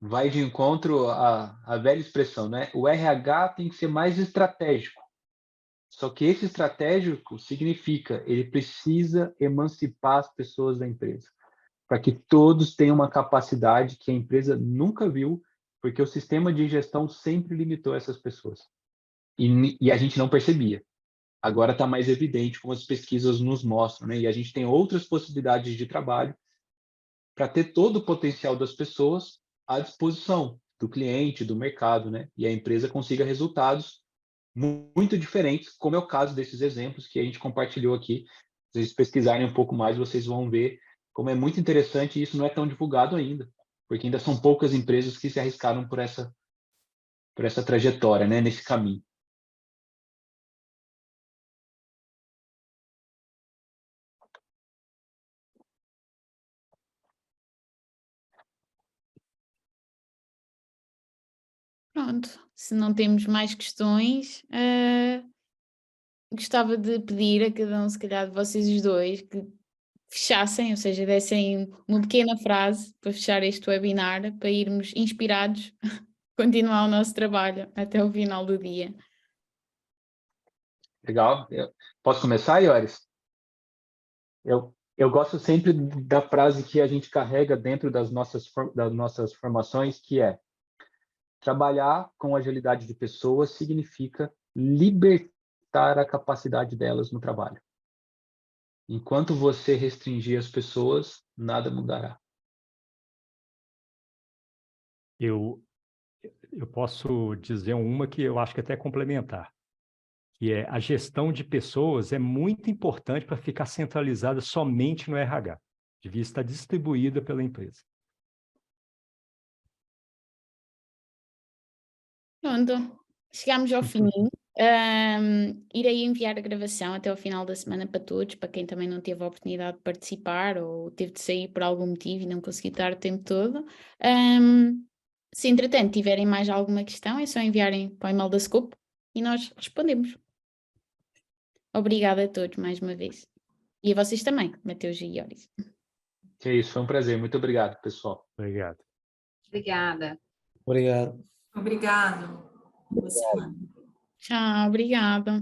B: vai de encontro à velha expressão, né? O RH tem que ser mais estratégico. Só que esse estratégico significa, ele precisa emancipar as pessoas da empresa, para que todos tenham uma capacidade que a empresa nunca viu, porque o sistema de gestão sempre limitou essas pessoas. E a gente não percebia. Agora está mais evidente, como as pesquisas nos mostram, né? E a gente tem outras possibilidades de trabalho para ter todo o potencial das pessoas à disposição do cliente, do mercado, né? E a empresa consiga resultados muito diferentes, como é o caso desses exemplos que a gente compartilhou aqui. Se vocês pesquisarem um pouco mais, vocês vão ver como é muito interessante e isso não é tão divulgado ainda, porque ainda são poucas empresas que se arriscaram por essa trajetória, né? Nesse caminho.
A: Pronto, se não temos mais questões, gostava de pedir a cada um, se calhar de vocês os dois, que fechassem, ou seja, dessem uma pequena frase para fechar este webinar, para irmos inspirados a continuar o nosso trabalho até o final do dia.
B: Legal. Posso começar, Ioris? Eu gosto sempre da frase que a gente carrega dentro das nossas formações, que é: trabalhar com agilidade de pessoas significa libertar a capacidade delas no trabalho. Enquanto você restringir as pessoas, nada mudará.
C: Eu posso dizer uma que eu acho que até é complementar, que é a gestão de pessoas é muito importante para ficar centralizada somente no RH. Devia estar distribuída pela empresa.
A: Pronto, chegámos ao fim. Irei enviar a gravação até ao final da semana para todos, para quem também não teve a oportunidade de participar ou teve de sair por algum motivo e não conseguiu estar o tempo todo. Se entretanto tiverem mais alguma questão, é só enviarem para o e-mail da Scope e nós respondemos. Obrigada a todos mais uma vez. E a vocês também, Mateus e Ioris.
B: É isso, foi um prazer. Muito obrigado, pessoal.
C: Obrigado.
F: Obrigada.
G: Obrigado.
E: Obrigado. Boa semana.
A: Tchau, obrigada.